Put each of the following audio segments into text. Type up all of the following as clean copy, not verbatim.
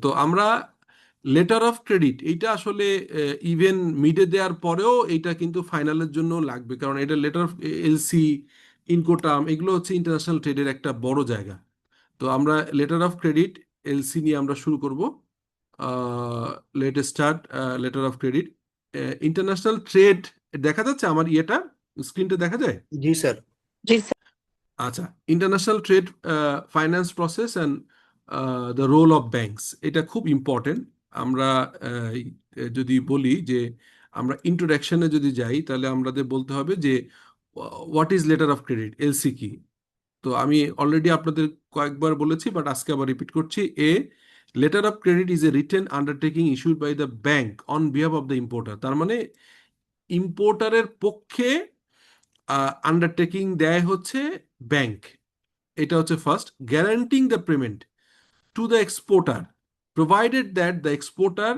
তো আমরা letter of credit এইটা আসলে ইভেন মিডে দেওয়ার পরেও এইটা কিন্তু ফাইনালের জন্য লাগবে, কারণ এটা লেটার অফ এলসি, ইনকোটার্ম, এগুলো হচ্ছে ইন্টারন্যাশনাল ট্রেডের একটা বড় জায়গা। তো আমরা লেটার অফ ক্রেডিট এলসি নিয়ে আমরা শুরু করব। Let start letter of credit international trade. দেখা যাচ্ছে আমার ইয়েটা, স্ক্রিনটা দেখা যায়? জি স্যার। জি স্যার। আচ্ছা, international trade finance process and the role of banks, এটা খুব ইম্পর্টেন্ট। আমরা যদি বলি যে আমরা ইন্ট্রোডাকশনে যদি যাই, তাহলে আমাদের বলতে হবে যে what is letter of credit, LC কি। তো আমি অলরেডি আপনাদের কয়েকবার বলেছি, বাট আজকে আবার রিপিট করছি। Letter of credit is a written undertaking issued by the bank on behalf of the importer. তার মানে ইম্পোর্টারের পক্ষে আন্ডারটেকিং দেয় হচ্ছে ব্যাংক। এটা হচ্ছে first. Guaranteeing the payment to the exporter provided that the exporter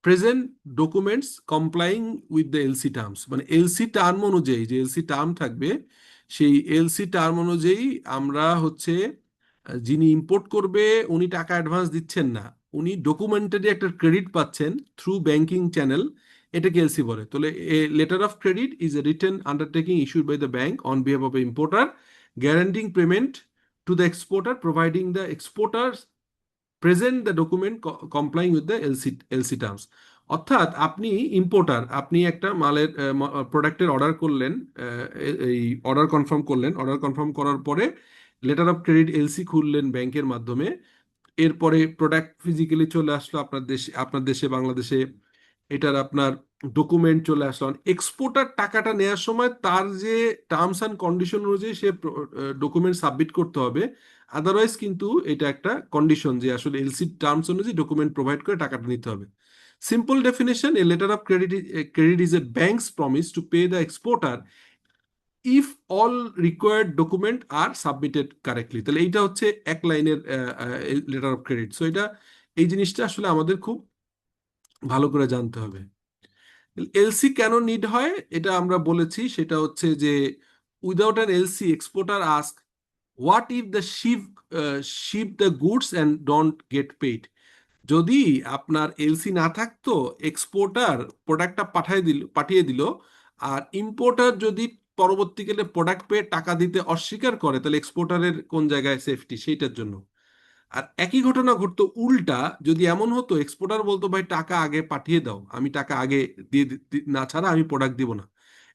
present documents complying with the LC terms. মানে LC term অনুযায়ী, যে এলসি টার্ম থাকবে, সেই এলসি টার্ম অনুযায়ী আমরা হচ্ছে যিনি ইম্পোর্ট করবে উনি টাকা অ্যাডভান্স দিচ্ছেন না, উনি ডকুমেন্টারি একটা ক্রেডিট পাচ্ছেন থ্রু ব্যাংকিং চ্যানেল, এটাকে এলসি বলে। তাহলে a letter of credit is a written undertaking issued by the bank on behalf of importer, guaranteeing payment to the exporter providing the exporter present the document complying with the LC terms. অর্থাৎ আপনি importer, আপনি একটা মালের প্রোডাক্টের order করলেন, এই order confirm করলেন, order confirm করার পরে লেটার অফ ক্রেডিট এলসি খুললেন ব্যাংকের মাধ্যমে। এরপরে প্রোডাক্ট ফিজিক্যালি চলে আসলো আপনার দেশে বাংলাদেশে, এটার আপনার ডকুমেন্ট চলে আসলো। এক্সপোর্টার টাকাটা নেওয়ার সময় তার যে টার্মস অ্যান্ড কন্ডিশন অনুযায়ী সে ডকুমেন্ট সাবমিট করতে হবে। আদারওয়াইজ কিন্তু এটা একটা কন্ডিশন যে আসলে এলসি টার্মস অনুযায়ী ডকুমেন্ট প্রোভাইড করে টাকাটা নিতে হবে। Simple definition, A letter of credit is A banks promise to pay the exporter if all required document R submitted correctly. তাহলে এইটা হচ্ছে এক লাইনের লেটার অফ ক্রেডিট। সো এটা, এই জিনিসটা আসলে আমাদের খুব ভালো করে জানতে হবে। এলসি কেন নিড হয় এটা আমরা বলেছি, সেটা হচ্ছে যে without an LC exporter ask what if the ship the goods and don't get paid. যদি আপনার এলসি না থাকতো, এক্সপোর্টার প্রোডাক্টটা পাঠিয়ে দিল, আর ইম্পোর্টার যদি পরবর্তীকালে প্রোডাক্ট পেয়ে টাকা দিতে অস্বীকার করে, তাহলে এক্সপোর্টারের কোন জায়গায় সেফটি, সেইটার জন্য। আর একই ঘটনা ঘটতো উল্টা, যদি এমন হতো এক্সপোর্টার বলতো ভাই টাকা আগে পাঠিয়ে দাও, আমি টাকা আগে দিয়ে না ছাড়া আমি প্রোডাক্ট দিব না।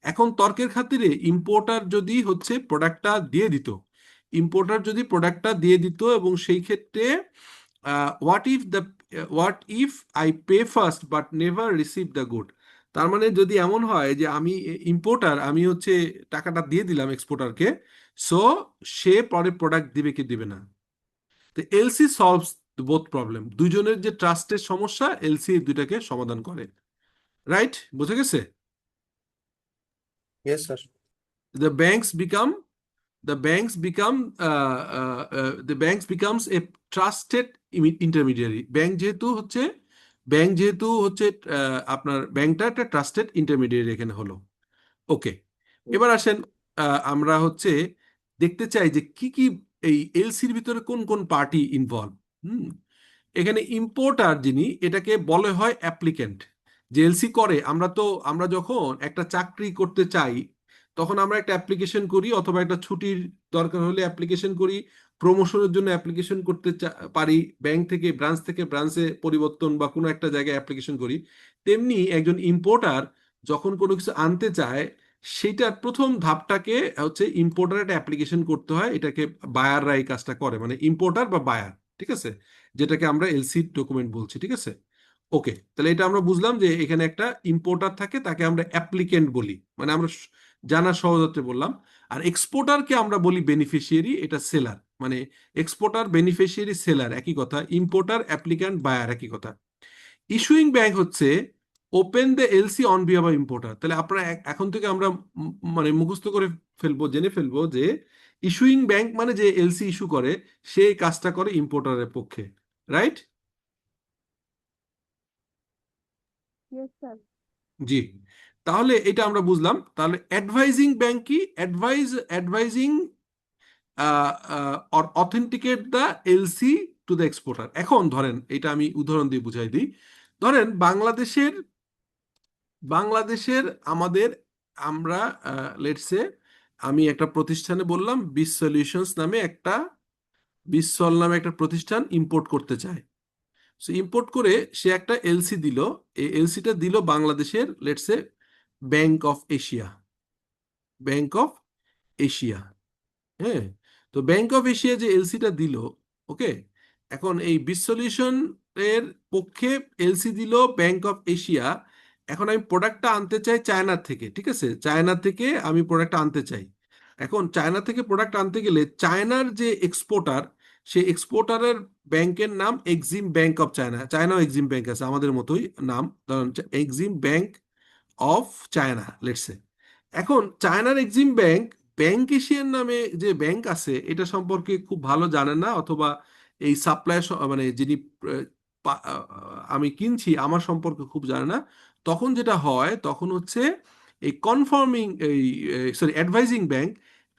এখন তর্কের খাতিরে ইম্পোর্টার যদি হচ্ছে প্রোডাক্টটা দিয়ে দিত, ইম্পোর্টার যদি প্রোডাক্টটা দিয়ে দিত, এবং সেই ক্ষেত্রে what if I pay first but never receive the good. তার মানে যদি এমন হয় যে আমি ইম্পোর্টার, আমি হচ্ছে টাকাটা দিয়ে দিলাম এক্সপোর্টারকে, সো সে পরে প্রোডাক্ট দিবে কি দিবে না। তো এলসি সলভস বোথ প্রবলেম, দুজনের যে ট্রাস্টের সমস্যা এলসি দুইটাকে সমাধান করে। রাইট, বুঝে গেছে? Yes sir. the banks become the banks become the banks becomes a trusted intermediary। Bank যেহেতু হচ্ছে আপনার ব্যাংকটা একটা ট্রাস্টেড ইন্টারমিডিয়েট এখানে হলো। ওকে, এবার আসেন আমরা হচ্ছে দেখতে চাই যে কি কি এই এলসির ভিতরে কোন কোন পার্টি ইনভলভ। এখানে ইম্পোর্টার যিনি, এটাকে বলে হয় অ্যাপ্লিক্যান্ট। যে এলসি করে, আমরা যখন একটা চাকরি করতে চাই তখন আমরা একটা অ্যাপ্লিকেশন করি, অথবা একটা ছুটির দরকার হলে অ্যাপ্লিকেশন করি, প্রমোশনের জন্য অ্যাপ্লিকেশন করতে পারি, ব্যাংক থেকে ব্রাঞ্চ থেকে ব্রাঞ্চে পরিবর্তন বা কোনো একটা জায়গায় অ্যাপ্লিকেশন করি। তেমনি একজন ইম্পোর্টার যখন কোনো কিছু আনতে চায়, সেইটার প্রথম ধাপটাকে হচ্ছে ইম্পোর্টার একটা অ্যাপ্লিকেশন করতে হয়, এটাকে বায়াররা এই কাজটা করে, মানে ইম্পোর্টার বা বায়ার, ঠিক আছে, যেটাকে আমরা এলসি ডকুমেন্ট বলছি, ঠিক আছে। ওকে, তাহলে এটা আমরা বুঝলাম যে এখানে একটা ইম্পোর্টার থাকে, তাকে আমরা অ্যাপ্লিকেন্ট বলি, মানে আমরা জানার সহজাতে বললাম। আর এক্সপোর্টারকে আমরা বলি বেনিফিশিয়ারি, এটা সেলার। মানে এক্সপোর্টার, বেনিফিশিয়ারি, সেলার একই কথা, ইম্পোর্টার, অ্যাপ্লিক্যান্ট, বায়ার একই কথা। ইস্যুইং ব্যাংক হচ্ছে open the LC on behalf of importer. তাহলে আপনারা এখন থেকে আমরা মানে মুখস্থ করে ফেলবো, জেনে ফেলবো যে ইস্যুইং ব্যাংক মানে যে এলসি ইস্যু করে, সে কাজটা করে ইম্পোর্টারের পক্ষে। রাইট? জি, তাহলে এটা আমরা বুঝলাম। তাহলে অ্যাডভাইজিং ব্যাংক কি? Advising or authenticate the LC to the exporter. এখন ধরেন, এটা আমি উদাহরণ দিয়ে বুঝাই দিই। ধরেন বাংলাদেশের আমাদের, আমরা লেটস সে আমি একটা প্রতিষ্ঠানে বললাম বিসসল নামে একটা প্রতিষ্ঠান ইম্পোর্ট করতে চায়। সো ইম্পোর্ট করে সে একটা এলসি দিল। এই এলসিটা দিল বাংলাদেশের let's say bank of Asia, bank of Asia. হ্যাঁ, তো ব্যাংক অফ এশিয়া যে এলসিটা দিল, ওকে, এখন এই বিসলিউশন এর পক্ষে এলসি দিল ব্যাংক অফ এশিয়া। এখন আমি প্রোডাক্টটা আনতে চাই চায়নার থেকে, ঠিক আছে, চায়না থেকে আমি প্রোডাক্টটা আনতে চাই। এখন চায়না থেকে প্রোডাক্ট আনতে গেলে চায়নার যে এক্সপোর্টার, সেই এক্সপোর্টারের ব্যাংকের নাম এক্সিম ব্যাংক অফ চায়না। চায়নাও এক্সিম ব্যাংক আছে, আমাদের মতোই নাম, ধরুন Exim bank of China let's say. এখন চায়নার এক্সিম ব্যাংক ব্যাংক এশিয়ার নামে যে ব্যাংক আছে এটা সম্পর্কে খুব ভালো জানেন না, অথবা এই সাপ্লাই মানে যিনি আমি কিনছি আমার সম্পর্কে খুব জানে না। তখন যেটা হয়, তখন হচ্ছে এই কনফার্মিং এই sorry advising bank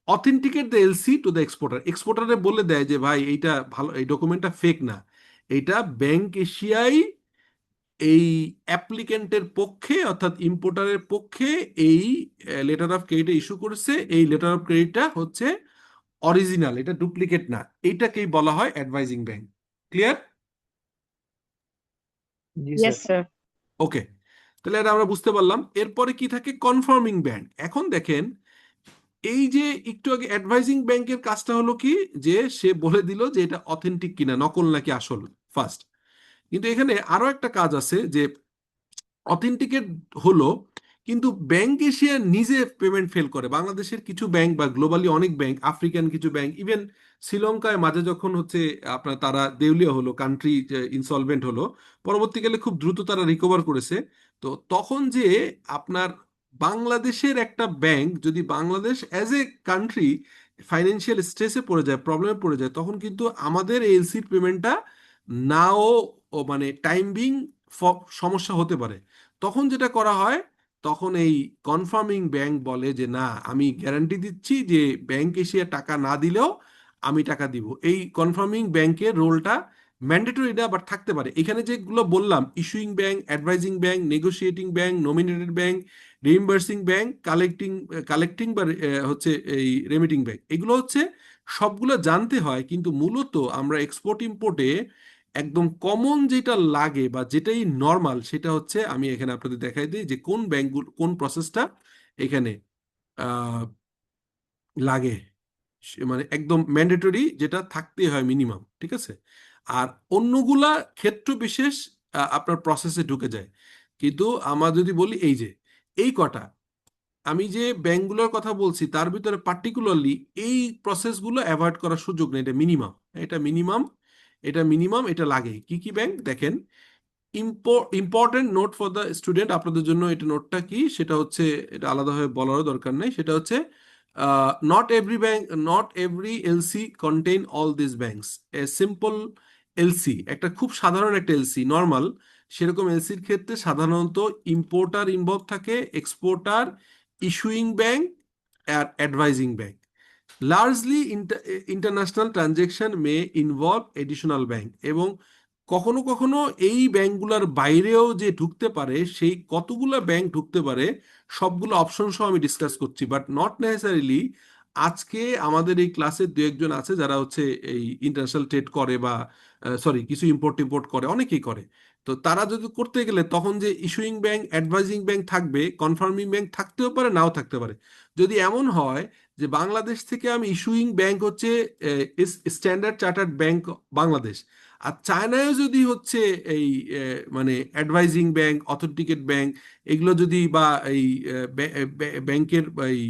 authenticate the LC to the exporter. এক্সপোর্টারে বলে দেয় যে ভাই এইটা ভালো, এই ডকুমেন্টটা ফেক না, এইটা ব্যাংক এশিয়াই এই অ্যাপ্লিকেন্টের পক্ষে অর্থাৎ ইম্পোর্টারের পক্ষে এই লেটার অফ ক্রেডিট ইস্যু করেছে, এই লেটার অফ ক্রেডিটটা হচ্ছে অরিজিনাল, এটা ডুপ্লিকেট না। এইটাকেই বলা হয় অ্যাডভাইজিং ব্যাংক। ক্লিয়ার? জি Yes, স্যার। sir. ওকে, তাহলে এটা আমরা বুঝতে পারলাম। এরপরে কি থাকে? Confirming bank. এখন দেখেন, এই যে একটু আগে অ্যাডভাইজিং ব্যাংকের কাজটা হলো কি, যে সে বলে দিল যে এটা অথেন্টিক কিনা, নকল নাকি আসল, ফার্স্ট। কিন্তু এখানে আরো একটা কাজ আছে, যে অথেন্টিকেট হলো, কিন্তু ব্যাংক এশিয়া নিজে পেমেন্ট ফেল করে। বাংলাদেশের কিছু ব্যাংক বা গ্লোবালি অনেক ব্যাংক, আফ্রিকান কিছু ব্যাংক, ইভেন শ্রীলঙ্কায় মাঝে যখন হচ্ছে আপনার তারা দেউলিয়া হলো, কান্ট্রি ইনসলভেন্ট হলো, পরবর্তীকালে খুব দ্রুত তারা রিকভার করেছে। তো তখন যে আপনার বাংলাদেশের একটা ব্যাংক যদি Bangladesh as a country financial স্ট্রেসে পড়ে যায়, প্রবলেমে পড়ে যায়, তখন কিন্তু আমাদের এলসির পেমেন্টটা নাও মানে টাইম বিং সমস্যা হতে পারে। তখন যেটা করা হয়, তখন এই কনফার্মিং ব্যাংক বলে যে না, আমি গ্যারান্টি দিচ্ছি যে ব্যাংক এশিয়া টাকা না দিলেও আমি টাকা দিব। এই কনফার্মিং ব্যাংকের রোলটা ম্যান্ডেটরি না, বাট থাকতে পারে। এখানে যেগুলো বললাম, issuing bank, advising bank, negotiating bank, nominated bank, reimbursing bank, collecting বা হচ্ছে এই রেমিটিং ব্যাংক, এগুলো হচ্ছে সবগুলো জানতে হয়। কিন্তু মূলত আমরা এক্সপোর্ট ইম্পোর্টে একদম কমন যেটা লাগে বা যেটাই নর্মাল, সেটা হচ্ছে, আমি এখানে আপনাদের দেখাই দিই যে কোন ব্যাংকগুলো কোন প্রসেসটা এখানে লাগে, মানে একদম ম্যান্ডেটরি, যেটা থাকতে হয় মিনিমাম, ঠিক আছে। আর অন্যগুলা ক্ষেত্র বিশেষ আপনার প্রসেসে ঢুকে যায়। কিন্তু আমরা যদি বলি এই যে এই কটা আমি যে ব্যাংকগুলোর কথা বলছি, তার ভিতরে পার্টিকুলারলি এই প্রসেসগুলো অ্যাভয়েড করার সুযোগ নেই, এটা মিনিমাম, এটা মিনিমাম, এটা লাগে। কি কি ব্যাংক দেখেন, important note for the student, আপনাদের জন্য এটা নোটটা কি, সেটা হচ্ছে, এটা আলাদাভাবে বলারও দরকার নেই, সেটা হচ্ছে not every LC contain all this banks. A simple LC, একটা খুব সাধারণ একটা এলসি নর্মাল, সেরকম এলসির ক্ষেত্রে সাধারণত ইম্পোর্টার ইনভলভ থাকে, এক্সপোর্টার, ইস্যুইং ব্যাংক আর advising bank. Largely international transaction may involve additional bank, এবং কখনো কখনো এই ব্যাংকগুলোর বাইরেও যে ঢুকতে পারে, সেই কতগুলো ব্যাংক ঢুকতে পারে সবগুলো অপশন সহ আমি ডিসকাস করছি, বাট নট নেসেসারিলি। আজকে আমাদের এই ক্লাসে দু একজন আছে যারা হচ্ছে এই ইন্টারন্যাশনাল ট্রেড করে, বা সরি কিছু ইম্পোর্ট টিম্পোর্ট করে, অনেকেই করে। তো তারা যদি করতে গেলে তখন যে ইস্যুইং ব্যাংক, অ্যাডভাইজিং ব্যাংক থাকবে, কনফার্মিং ব্যাংক থাকতেও পারে, নাও থাকতে পারে। যদি এমন হয় যে বাংলাদেশ থেকে আমি ইস্যুইং ব্যাংক হচ্ছে স্ট্যান্ডার্ড চার্টার্ড ব্যাংক বাংলাদেশ, আর চায়নায় যদি হচ্ছে এই মানে অ্যাডভাইজিং ব্যাংক, অথেন্টিকেট ব্যাংক, এগুলো যদি, বা এই ব্যাংকের এই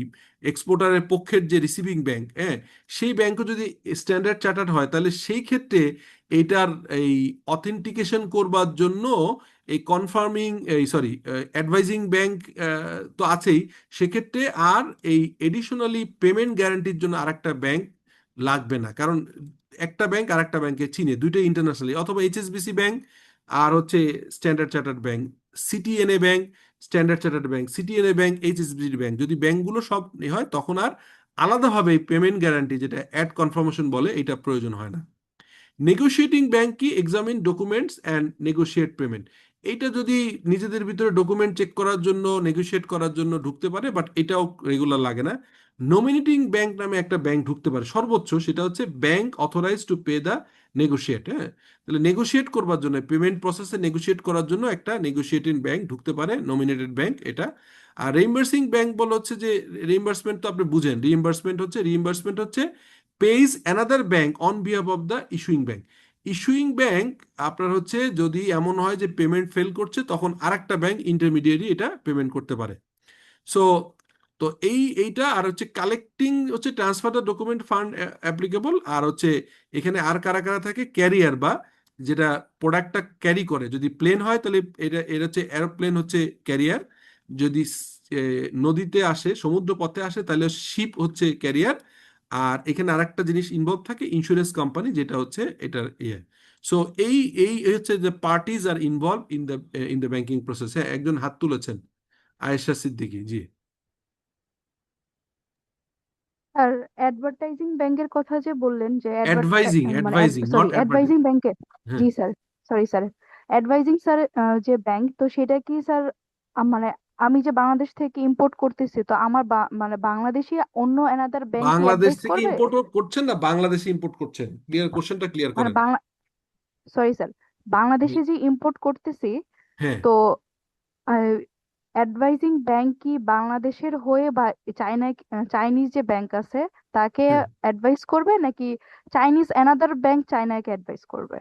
এক্সপোর্টারের পক্ষের যে রিসিভিং ব্যাংক, হ্যাঁ, সেই ব্যাংকও যদি স্ট্যান্ডার্ড চার্টার্ড হয়, তাহলে সেই ক্ষেত্রে এটার এই অথেন্টিকেশন করবার জন্য এই কনফার্মিং এই সরি অ্যাডভাইজিং ব্যাংক তো আছেই, সেক্ষেত্রে আর এই এডিশনালি পেমেন্ট গ্যারান্টির জন্য আরেকটা ব্যাংক লাগবে না। কারণ একটা ব্যাংক আর একটা ব্যাংকে চিনে, দুইটাই ইন্টারন্যাশনালি, অথবা এইচএসবিসি ব্যাংক আর হচ্ছে standard chartered bank, Citi NA bank, standard chartered bank, Citi NA bank, HSBC bank, যদি ব্যাংকগুলো সব হয় তখন আর আলাদাভাবে পেমেন্ট গ্যারান্টি, যেটা অ্যাড কনফার্মেশন বলে, এটা প্রয়োজন হয় না। নেগোশিয়েটিং ব্যাংক কি? Examine documents and negotiate payment. এইটা যদি নিজেদের ভিতরে ডকুমেন্ট চেক করার জন্য, নেগোশিয়েট করার জন্য ঢুকতে পারে, বাট এটাও রেগুলার লাগে না। নমিনেটিং ব্যাংক নামে একটা ব্যাংক ঢুকতে পারে সর্বোচ্চ, সেটা হচ্ছে bank authorize to pay the negotiate. হ্যাঁ, তাহলে নেগোশিয়েট করবার জন্য, পেমেন্ট প্রসেসে নেগোশিয়েট করার জন্য একটা নেগোশিয়েটিং ব্যাংক ঢুকতে পারে, নমিনেটেড ব্যাংক এটা। আর রিইম্বার্সিং ব্যাংক বলা হচ্ছে যে, রিইম্বার্সমেন্ট তো আপনি বুঝেন, রিইম্বার্সমেন্ট হচ্ছে page another bank on behalf of the issuing bank. Issuing bank আপনার হচ্ছে যদি এমন হয় যে পেমেন্ট ফেল করছে, তখন আরেকটা ব্যাংক ইন্টারমিডিয়ারি এটা পেমেন্ট করতে পারে। সো তো এইটা আর হচ্ছে কালেক্টিং হচ্ছে transfer the document fund applicable. আর হচ্ছে এখানে আর কারা কারা থাকে, ক্যারিয়ার বা যেটা প্রোডাক্টটা ক্যারি করে, যদি প্লেন হয় তাহলে এটা হচ্ছে এরোপ্লেন হচ্ছে ক্যারিয়ার, যদি নদীতে আসে, সমুদ্র পথে আসে, তাহলে শিপ হচ্ছে ক্যারিয়ার। আর এখানে আরেকটা জিনিস ইনভলভ থাকে, ইন্স্যুরেন্স কোম্পানি, যেটা হচ্ছে এটার ইয়ে। সো এই এই হচ্ছে যে পার্টিজ আর involve in the banking process. হ্যাঁ, একজন হাত তুলেছেন, আয়েশা সিদ্দিকী, জি। আর অ্যাডভার্টাইজিং ব্যাংকের কথা যে বললেন, যে অ্যাডভাইজিং, মানে advising, sorry, not advertise. Advising ব্যাংকের। হ্যাঁ, জি sir, sorry sir. Advising sir, যে ব্যাংক, তো সেটা কি স্যার মানে আমি যে বাংলাদেশ থেকে ইম্পোর্ট করতেছি, তো আমার মানে বাংলাদেশি অন্য অ্যানাদার ব্যাংক কি বাংলাদেশ অ্যাডভাইস থেকে করবে? ইম্পোর্ট করছেন না বাংলাদেশে ইম্পোর্ট করছেন? ক্লিয়ার, কোশ্চেনটা ক্লিয়ার মানে করেন। বাংলা, সরি স্যার, জি। বাংলাদেশে যে ইম্পোর্ট করতেছি, হ্যাঁ, তো অ্যাডভাইজিং ব্যাংক কি বাংলাদেশের হয়ে, বা চাইনিজ যে ব্যাংক আছে তাকে হ্যাঁ, অ্যাডভাইস করবে, নাকি চাইনিজ অ্যানাদার ব্যাংক চায়নাকে অ্যাডভাইস করবে?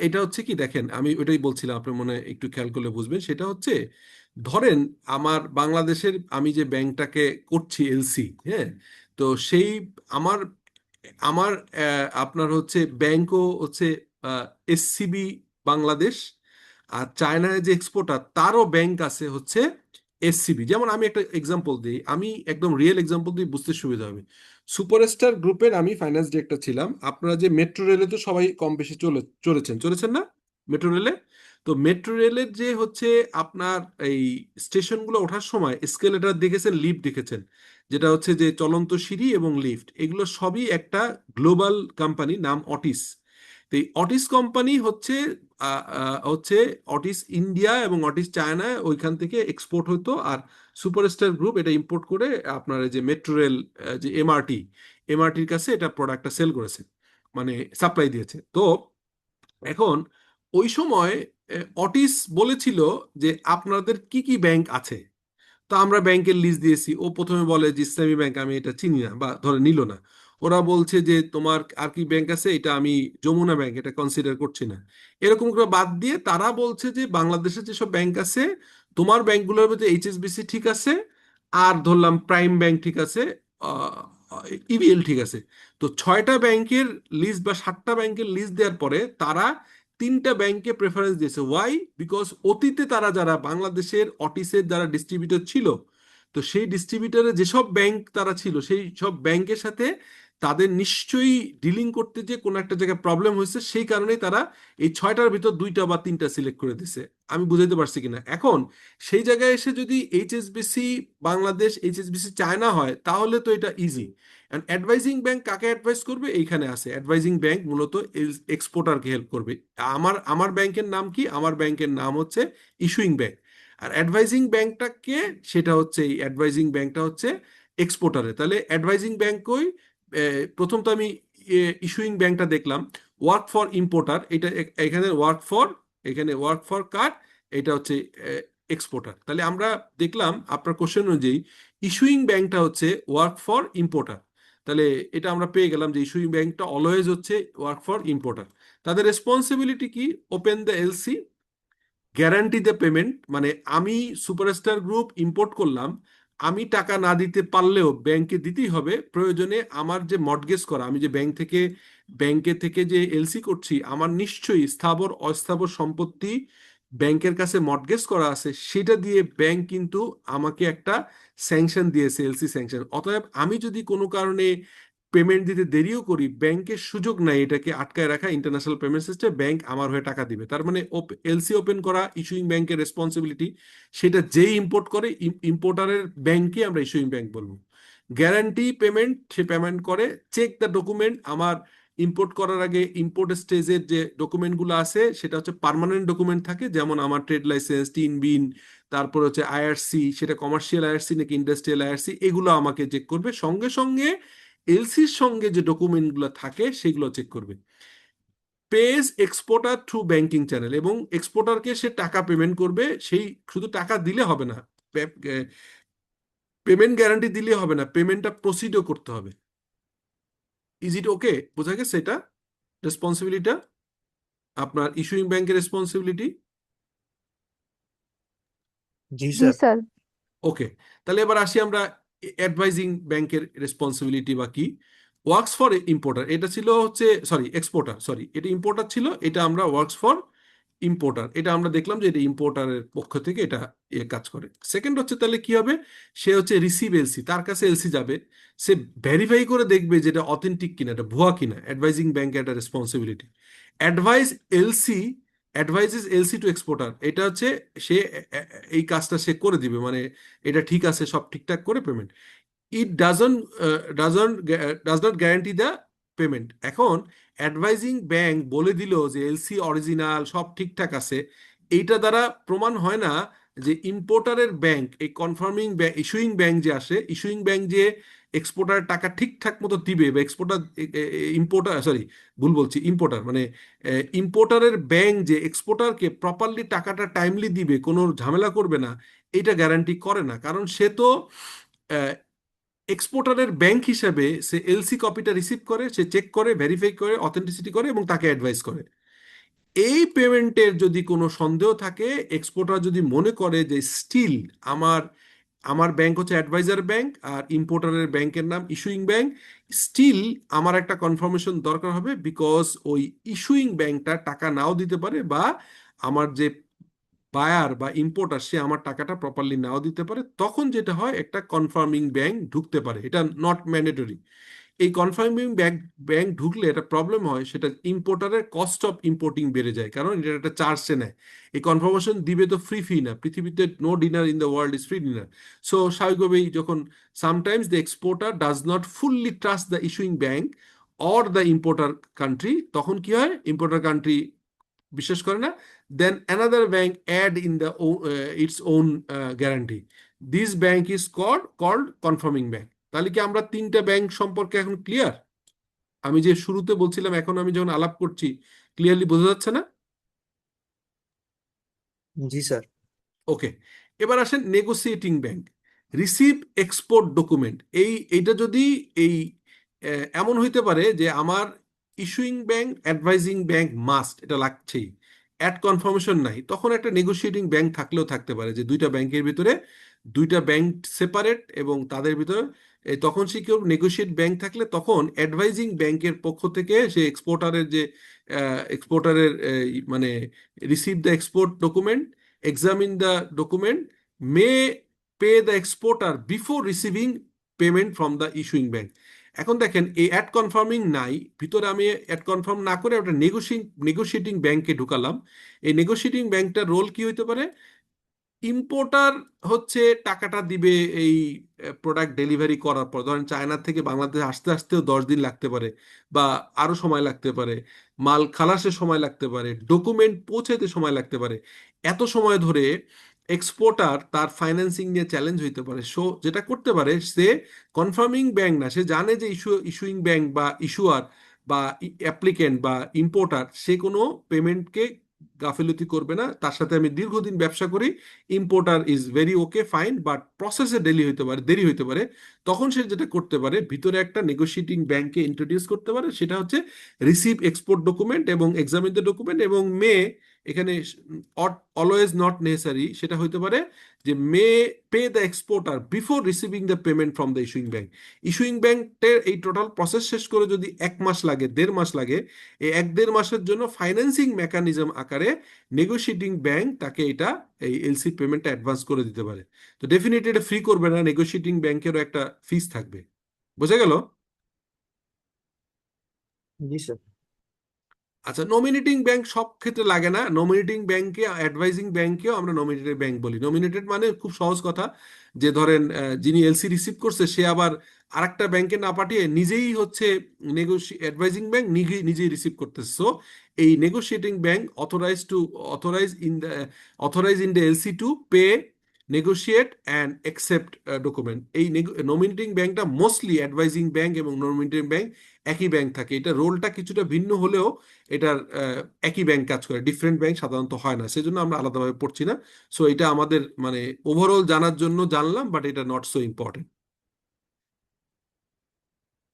এটা হচ্ছে কি, দেখেন আমি ওইটাই বলছিলাম, আপনার মনে হয় একটু খেয়াল করলে বুঝবেন। সেটা হচ্ছে, ধরেন আমার বাংলাদেশের আমি যে ব্যাংকটাকে করছি এলসি, হ্যাঁ, তো সেই আমার আমার আপনার হচ্ছে ব্যাংকও হচ্ছে এসসিবি বাংলাদেশ। আর চায়নায় যে এক্সপোর্টার, তারও ব্যাংক আছে হচ্ছে এসসিবি। যেমন আমি একটা এক্সাম্পল দিই, আমি একদম রিয়েল এক্সাম্পল দিই, বুঝতে সুবিধা হবে। সুপারস্টার গ্রুপের আমি ফাইন্যান্স ডিরেক্টর ছিলাম। আপনারা যে মেট্রো রেলে তো সবাই কম বেশি চলেছেন না মেট্রো রেলে? তো মেট্রো রেলের যে হচ্ছে আপনার এই স্টেশনগুলো ওঠার সময় এসকেলেটর দেখেছেন, লিফট দেখেছেন, যেটা হচ্ছে যে চলন্ত সিঁড়ি এবং লিফট, এগুলো সবই একটা গ্লোবাল কোম্পানি, নাম অটিস। তো এই অটিস কোম্পানি হচ্ছে হচ্ছে অটিস ইন্ডিয়া এবং অটিস চায়নায়, ওইখান থেকে এক্সপোর্ট হতো। আর সুপারস্টার গ্রুপ এটা ইম্পোর্ট করে আপনার এই যে মেট্রো রেল, যে এমআরটির কাছে এটা প্রোডাক্টটা সেল করেছে, মানে সাপ্লাই দিয়েছে। তো এখন ওই সময় অটিস বলেছিল যে আপনাদের কি কি ব্যাংক আছে। তো আমরা ব্যাংকের লিস্ট দিয়েছি, ও প্রথমে বলে যে ইসলামী ব্যাংক আমি এটা চিনি না, বা ধরে নিল না। ওরা বলছে যে তোমার আর কি ব্যাংক আছে, এটা আমি যমুনা ব্যাংক এটা কনসিডার করছি না। এরকম করে বাদ দিয়ে তারা বলছে যে বাংলাদেশের যেসব ব্যাংক আছে, তোমার ব্যাংকগুলোর মধ্যে এইচএসবিসি ঠিক আছে, আর ধরলাম প্রাইম ব্যাংক ঠিক আছে, ইবিএল ঠিক আছে। তো 6টা ব্যাংকের লিস্ট বা 7টা ব্যাংকের লিস্ট দেওয়ার পরে তারা 3টা ব্যাংকে প্রেফারেন্স দিয়েছে। ওয়াই? বিকজ অতীতে তারা যারা বাংলাদেশের অটিসের যারা ডিস্ট্রিবিউটর ছিল, তো সেই ডিস্ট্রিবিউটরে যেসব ব্যাংক তারা ছিল, সেই সব ব্যাংকের সাথে তাদের নিশ্চয়ই ডিলিং করতে যে কোনো একটা জায়গায় প্রবলেম হয়েছে, সেই কারণেই তারা এই 6টার ভিতর 2টা বা 3টা সিলেক্ট করে দিছে। আমি বুঝাইতে পারছি কিনা? এখন সেই জায়গায় এসে যদি এইচএসবিসি বাংলাদেশ, এইচএসবিসি চায়না হয়, তাহলে তো এটা ইজি। অ্যাডভাইজিং ব্যাংক কাকে অ্যাডভাইস করবে? এইখানে আছে অ্যাডভাইজিং ব্যাংক মূলত এক্সপোর্টারকে হেল্প করবে। আমার ব্যাংকের নাম কি? আমার ব্যাংকের নাম হচ্ছে ইস্যুইং ব্যাংক। আর অ্যাডভাইজিং ব্যাংকটা কে? সেটা হচ্ছে, এই অ্যাডভাইজিং ব্যাংকটা হচ্ছে এক্সপোর্টারে। তাহলে অ্যাডভাইজিং ব্যাংক কই? প্রথম তো আমি ইস্যুইং ব্যাংকটা দেখলাম, ওয়ার্ক ফর ইম্পোর্টার, এটা এখানে ওয়ার্ক ফর কার, এটা হচ্ছে এক্সপোর্টার। তাহলে আমরা দেখলাম আপনার কোশ্চেন অনুযায়ী ইস্যুইং ব্যাংকটা হচ্ছে ওয়ার্ক ফর ইম্পোর্টার। তাহলে এটা আমরা পেয়ে গেলাম যে ইস্যুইং ব্যাংকটা অলওয়েজ হচ্ছে ওয়ার্ক ফর ইম্পোর্টার। তাদের রেসপন্সিবিলিটি কি? Open the LC, guarantee the payment, মানে আমি সুপারস্টার গ্রুপ ইম্পোর্ট করলাম, আমি টাকা না দিতে পারলেও ব্যাংকে দিতেই হবে। প্রয়োজনে আমার যে মর্টগেজ করা, আমি যে ব্যাংকে থেকে যে এলসি করছি, আমার নিশ্চয়ই স্থাবর অস্থাবর সম্পত্তি ব্যাংকের কাছে মর্টগেজ করা আছে, সেটা দিয়ে ব্যাংক কিন্তু আমাকে একটা স্যাংশন দিয়েছে, এলসি স্যাংশন। অতএব আমি যদি কোনো কারণে পেমেন্ট দিতে দেরিও করি, ব্যাংকের সুযোগ নাই এটাকে আটকায় রাখা। ইন্টারন্যাশনাল পেমেন্ট সিস্টেম, ব্যাংক আমার হয়ে টাকা দিবে। তার মানে এলসি ওপেন করা ইস্যুইং ব্যাংকের রেসপন্সিবিলিটি। সেটা যেই ইম্পোর্ট করে, ইম্পোর্টারের ব্যাংকে আমরা ইস্যুইং ব্যাংক বলবো। গ্যারান্টি পেমেন্ট, সে পেমেন্ট করে। চেক দ্য ডকুমেন্ট, আমার ইম্পোর্ট করার আগে ইম্পোর্ট স্টেজের যে ডকুমেন্টগুলো আছে সেটা হচ্ছে পার্মানেন্ট ডকুমেন্ট থাকে, যেমন আমার ট্রেড লাইসেন্স, টিন বিন, তারপর হচ্ছে আইআরসি, সেটা কমার্শিয়াল আইআরসি নাকি ইন্ডাস্ট্রিয়াল আইআরসি, এগুলো আমাকে চেক করবে। সঙ্গে সঙ্গে এলসির সঙ্গে যে ডকুমেন্টগুলো থাকে সেগুলো চেক করবে। Page exporter through banking channel, এবং এক্সপোর্টারকে সে টাকা পেমেন্ট করবে। সেই শুধু টাকা দিলে হবে না, পেমেন্ট গ্যারান্টি দিলে হবে না, পেমেন্টটা প্রসিডও করতে হবে। ইজ ইট ওকে? বোঝা গেছে এটা রেসপন্সিবিলিটিটা, আপনার ইস্যুইং ব্যাংকের রেসপন্সিবিলিটি। জি জি স্যার। স্যার। ওকে, তাহলে এবার আসি আমরা অ্যাডভাইজিং ব্যাংকের রেসপন্সিবিলিটি বা কি। ওয়ার্কস ফর ইম্পোর্টার, এটা ছিল হচ্ছে, সরি এক্সপোর্টার, সরি এটা ইম্পোর্টার ছিল, এটা আমরা ওয়ার্কস ফর ইম্পোর্টার, এটা আমরা দেখলাম যে এটা ইম্পোর্টারের পক্ষ থেকে এটা কাজ করে। সেকেন্ড হচ্ছে তাহলে কি হবে, সে হচ্ছে রিসিভ এলসি, তার কাছে এলসি যাবে, সে ভেরিফাই করে দেখবে যে এটা অথেন্টিক কিনা, এটা ভুয়া কিনা। অ্যাডভাইজিং ব্যাংকের একটা responsibility. Advise LC, advises LC to exporter, এটা হচ্ছে সে এই কাজটা সে করে দিবে, মানে এটা ঠিক আছে, সব ঠিকঠাক করে payment. It does not guarantee the payment. এখন অ্যাডভাইজিং ব্যাংক বলে দিল যে এলসি অরিজিনাল, সব ঠিকঠাক আছে, এইটা দ্বারা প্রমাণ হয় না যে ইম্পোর্টারের ব্যাংক, এই কনফার্মিং ব্যাংক, ইস্যুইং ব্যাংক যে আসে, ইস্যুইং ব্যাংক যে এক্সপোর্টার টাকা ঠিকঠাক মতো দিবে, বা এক্সপোর্টার, ইম্পোর্টার, সরি ভুল বলছি, ইম্পোর্টার মানে ইম্পোর্টারের ব্যাংক যে এক্সপোর্টারকে প্রপারলি টাকাটা টাইমলি দিবে, কোনো ঝামেলা করবে না, এটা গ্যারান্টি করে না। কারণ সে তো এক্সপোর্টারের ব্যাংক হিসেবে সে এলসি কপিটা রিসিভ করে, সে চেক করে, ভেরিফাই করে, অথেন্টিসিটি করে এবং তাকে অ্যাডভাইস করে। এই পেমেন্টের যদি কোনো সন্দেহ থাকে, এক্সপোর্টার যদি মনে করে যে স্টিল আমার আমার ব্যাংক হচ্ছে অ্যাডভাইজার ব্যাংক আর ইম্পোর্টারের ব্যাংকের নাম ইস্যুইং ব্যাংক, স্টিল আমার একটা কনফার্মেশন দরকার হবে, বিকজ ওই ইস্যুইং ব্যাংকটা টাকা নাও দিতে পারে, বা আমার যে বায়ার বা ইম্পোর্টার সে আমার টাকাটা প্রপারলি নাও দিতে পারে। তখন যেটা হয়, একটা কনফার্মিং ব্যাংক ঢুকতে পারে, এটা নট ম্যান্ডেটরি। এই কনফার্মিং ব্যাংক ব্যাংক ঢুকলে একটা প্রবলেম হয়, সেটা ইম্পোর্টারের কস্ট অফ ইম্পোর্টিং বেড়ে যায়, কারণ এটা একটা চার্জ সে নেয়। এই কনফার্মেশন দিবে তো ফ্রি ফি না, পৃথিবীতে no dinner in the world is free dinner. So স্বাভাবিকভাবেই যখন sometimes the exporter does not fully trust the issuing bank or the importer country, তখন কি হয়, ইম্পোর্টার কান্ট্রি বিশ্বাস করে না, then another bank add in the its own guarantee. This bank is called confirming bank. তাহলে কি আমরা তিনটা ব্যাংক সম্পর্কে এখন ক্লিয়ার? আমি যে শুরুতে বলছিলাম, এখন আমি যখন আলাপ করছি, ক্লিয়ারলি বোঝা যাচ্ছে না? জি স্যার। ওকে, এবার আসেন negotiating bank, receive export document. এইটা যদি এই এমন হইতে পারে যে আমার issuing bank, advising bank must, এটা লাগছেই, অ্যাড কনফার্মেশন নাই, তখন একটা নেগোসিয়েটিং ব্যাংক থাকলেও থাকতে পারে, যে দুইটা ব্যাংকের ভিতরে, দুইটা ব্যাংক সেপারেট এবং তাদের ভিতরে তখন সে কেউ নেগোসিয়েট ব্যাংক থাকলে, তখন অ্যাডভাইজিং ব্যাংকের পক্ষ থেকে সে এক্সপোর্টারের যে এক্সপোর্টারের মানে receive the export document, examine the document, may pay the exporter before receiving payment from the issuing bank. এখন দেখেন, এই অ্যাড কনফার্মিং নাই, ভিতরে আমি অ্যাড কনফার্ম না করে একটা নেগোশিয়েটিং ব্যাংকে ঢুকালাম। এই নেগোশিয়েটিং ব্যাংকটার রোল কি হইতে পারে, ইম্পোর্টার হচ্ছে টাকাটা দিবে এই প্রোডাক্ট ডেলিভারি করার পর, ধরেন চায়না থেকে বাংলাদেশে আসতে আসতেও 10 দিন লাগতে পারে, বা আরো সময় লাগতে পারে, মাল খালাসের সময় লাগতে পারে, ডকুমেন্ট পৌঁছাইতে সময় লাগতে পারে। এত সময় ধরে এক্সপোর্টার তার ফাইন্যান্সিং নিয়ে চ্যালেঞ্জ হইতে পারে। সো যেটা করতে পারে, সে কনফার্মিং ব্যাংক না, সে জানে যে ইস্যুইং ব্যাংক বা ইস্যুয়ার বা অ্যাপ্লিকেন্ট বা ইম্পোর্টার সে কোনো পেমেন্টকে গাফিলতি করবে না, তার সাথে আমি দীর্ঘদিন ব্যবসা করি, importer is very okay fine, but প্রসেসে দেরি হইতে পারে। তখন সে যেটা করতে পারে, ভিতরে একটা নেগোশিয়েটিং ব্যাংকে ইন্ট্রোডিউস করতে পারে, সেটা হচ্ছে রিসিভ এক্সপোর্ট ডকুমেন্ট এবং এক্সামিন দ্য ডকুমেন্ট, এবং মে, এখানে অলওয়েজ নট নেসেসারি, সেটা হইতে পারে যে may pay the exporter before receiving the payment from the issuing bank. Issuing ব্যাংকের এই টোটাল প্রসেস শেষ করে যদি 1 মাস লাগে, 1.5 মাস লাগে, এই 1-1.5 মাসের জন্য ফাইন্যান্সিং মেকানিজম আকারে নেগোশিয়েটিং ব্যাংক তাকে এটা এই এলসি পেমেন্টটা অ্যাডভান্স করে দিতে পারে। তো ডেফিনেটলি এটা ফ্রি করবে না, নেগোশিয়েটিং ব্যাংকেরও একটা ফিস থাকবে। বোঝা গেল? জি স্যার। আচ্ছা, নমিনেটিং ব্যাংক সব ক্ষেত্রে লাগে না। নমিনেটিং ব্যাংকে, অ্যাডভাইজিং ব্যাংকেও আমরা নমিনেটেড ব্যাংক বলি। নমিনেটেড মানে খুব সহজ কথা, যে ধরেন যিনি এলসি রিসিভ করছে সে আবার আরেকটা ব্যাংকে না পাঠিয়ে নিজেই হচ্ছে অ্যাডভাইজিং ব্যাংক নিজেই রিসিভ করতেছে। সো এই negotiating bank authorize in the authorize in the LC to pay, negotiate and accept document. এই নমিনেটিং ব্যাংকটা মোস্টলি অ্যাডভাইজিং ব্যাংক এবং নমিনেটিং ব্যাংক একই ব্যাংক থাকে। এটা রোলটা কিছুটা ভিন্ন হলেও এটার একই ব্যাংক কাজ করে, ডিফারেন্ট ব্যাংক সাধারণত হয় না, সেজন্য আমরা আলাদাভাবে পড়ছি না। সো এটা আমাদের মানে ওভারঅল জানার জন্য জানলাম, বাট এটা নট সো ইম্পর্টেন্ট।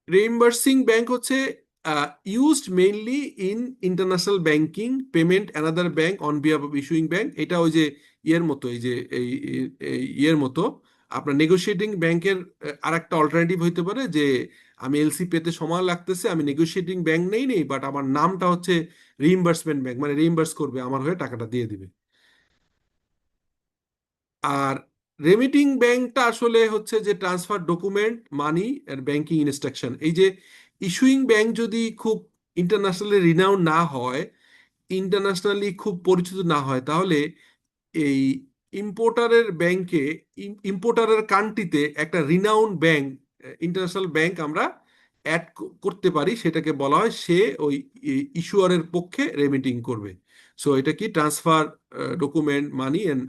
রিইম্বার্সিং ব্যাংক হচ্ছে used mainly in international banking payment another bank on behalf of issuing bank. এটা ওই যে ইয়ের মতো, এই যে এই ইয়ের মতো আপনার নেগোশিয়েটিং ব্যাংকের আরেকটা অল্টারনেটিভ হইতে পারে যে আমি এলসি পেতে সময় লাগতেছে, আমি নেগোশিয়েটিং ব্যাংক নেই, বাট আমার নামটা হচ্ছে রিইম্বার্সমেন্ট ব্যাংক, মানে রিইম্বার্স করবে আমার হয়ে, টাকাটা দিয়ে দিবে। আর রেমিটিং ব্যাংকটা আসলে হচ্ছে যে ট্রান্সফার ডকুমেন্ট, মানি আর ব্যাংকিং ইনস্ট্রাকশন। এই যে ইস্যুইং ব্যাংক যদি খুব ইন্টারন্যাশনালি রিনাউন্ড না হয়, ইন্টারন্যাশনালি খুব পরিচিত না হয়, তাহলে এই ইম্পোর্টারের ব্যাংকে, ইম্পোর্টারের কান্ট্রিতে একটা রিনাউন্ড ব্যাংক, ইন্টারন্যাশনাল ব্যাংক আমরা অ্যাড করতে পারি, সেটাকে বলা হয় সে ওই ইস্যুয়ারের পক্ষে রেমিটিং করবে। সো এটা কি transfer document, money and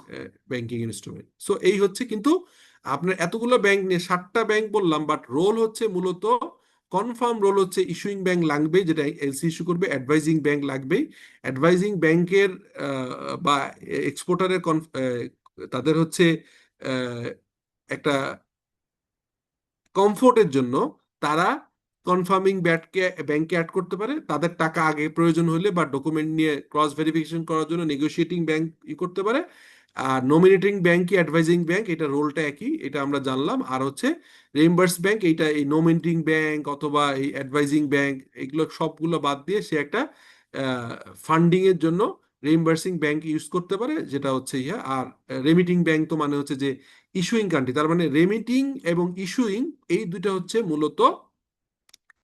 banking instrument. So এই হচ্ছে, কিন্তু আপনার এতগুলো ব্যাংক নিয়ে 7টা ব্যাংক বললাম, বাট রোল হচ্ছে মূলত কনফার্ম রোল হচ্ছে ইস্যুইং ব্যাংক লাগবে, যেটা এলসি ইস্যু করবে, অ্যাডভাইজিং ব্যাংক লাগবেই। অ্যাডভাইজিং ব্যাংকের বা এক্সপোর্টারের তাদের হচ্ছে আহ, একটা কমফোর্টের জন্য তারা কনফার্মিং ব্যাংকে অ্যাড করতে পারে, তাদের টাকা আগে প্রয়োজন হলে বা ডকুমেন্ট নিয়ে ক্রস ভেরিফিকেশন করার জন্য নেগোশিয়েটিং ব্যাংক করতে পারে। আর নমিনেটিং ব্যাংক কি অ্যাডভাইজিং ব্যাংক, এটা রোলটা একই, এটা আমরা জানলাম। আর হচ্ছে রিইম্বার্স ব্যাংক, এইটা এই নমিনেটিং ব্যাংক অথবা এই অ্যাডভাইজিং ব্যাংক, এগুলো সবগুলো বাদ দিয়ে সে একটা ফান্ডিং এর জন্য রিইম্বার্সিং ব্যাংক ইউজ করতে পারে, যেটা হচ্ছে ইয়া। আর রেমিটিং ব্যাংক তো মানে হচ্ছে যে ইস্যুইং কান্ট্রি, তার মানে রেমিটিং এবং ইস্যুইং এই দুটো হচ্ছে মূলত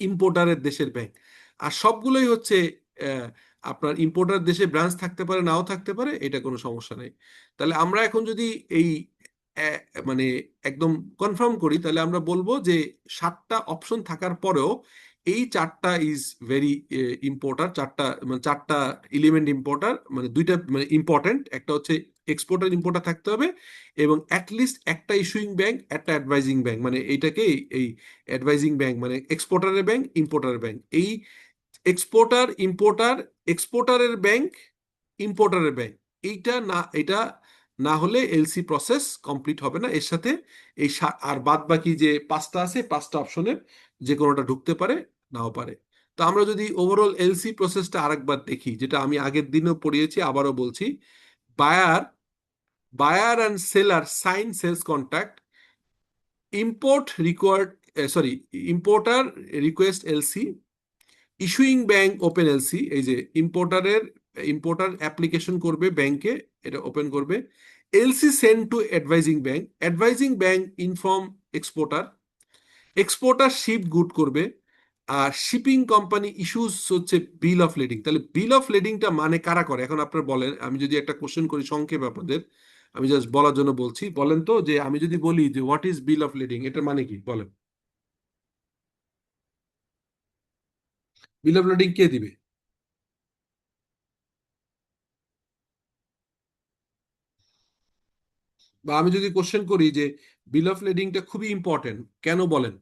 ইম্পোর্টারের দেশের ব্যাংক। আর সবগুলোই হচ্ছে আহ, আপনার ইম্পোর্টার দেশে ব্রাঞ্চ থাকতে পারে, নাও থাকতে পারে, এটা কোনো সমস্যা নেই। তাহলে আমরা এখন যদি এই আহ, মানে একদম কনফার্ম করি, তাহলে আমরা বলবো যে 7টা অপশন থাকার পরেও এই 4টা ইজ ভেরি ইম্পর্টার। 4টা এলিমেন্ট ইম্পর্টার, মানে 2টা মানে ইম্পর্টেন্ট। একটা হচ্ছে এক্সপোর্টার ইম্পোর্টার থাকতে হবে, এবং অ্যাটলিস্ট একটা ইস্যুইং ব্যাংক, একটা অ্যাডভাইজিং ব্যাংক, মানে এইটাকে এই অ্যাডভাইজিং ব্যাংক মানে এক্সপোর্টারের ব্যাংক, ইম্পোর্টারের ব্যাংক। এই এক্সপোর্টার ইম্পোর্টার, এক্সপোর্টারের ব্যাংক, ইম্পোর্টারের ব্যাংক, এটা না হলে এলসি প্রসেস কমপ্লিট হবে না। এর সাথে এই আর বাদ বাকি যে 5টা আছে, 5টা অপশনের যে কোনোটা ঢুকতে পারে, নাও পারে। তো আমরা যদি ওভারঅল এলসি প্রসেসটা আরেকবার দেখি, যেটা আমি আগের দিনও পড়িয়েছি, আবারও বলছি। Buyer buyer and seller sign sales contract, import required sorry importer request LC, issuing bank open LC. এই যে ইম্পোর্টার অ্যাপ্লিকেশন করবে ব্যাংকে, এটা ওপেন করবে। LC send to advising bank, advising bank inform exporter, exporter ship good করবে। আর shipping company issues হচ্ছে বিল of লেডিং। তাহলে বিল অফ লেডিংটা মানে কারা করে, এখন আপনার বলেন। আমি যদি একটা কোশ্চেন করি সংক্ষেপে আপনাদের, আমি জাস্ট বলার জন্য বলছি, বলেন তো যে আমি যদি বলি যে হোয়াট ইজ বিল অফ লেডিং, এটার মানে কি বলেন? বিল অফ লেডিং কে দিবে? বা আমি যদি কোশ্চেন করি যে বিল অফ লেডিংটা খুবই ইম্পর্টেন্ট, কেন বলেন?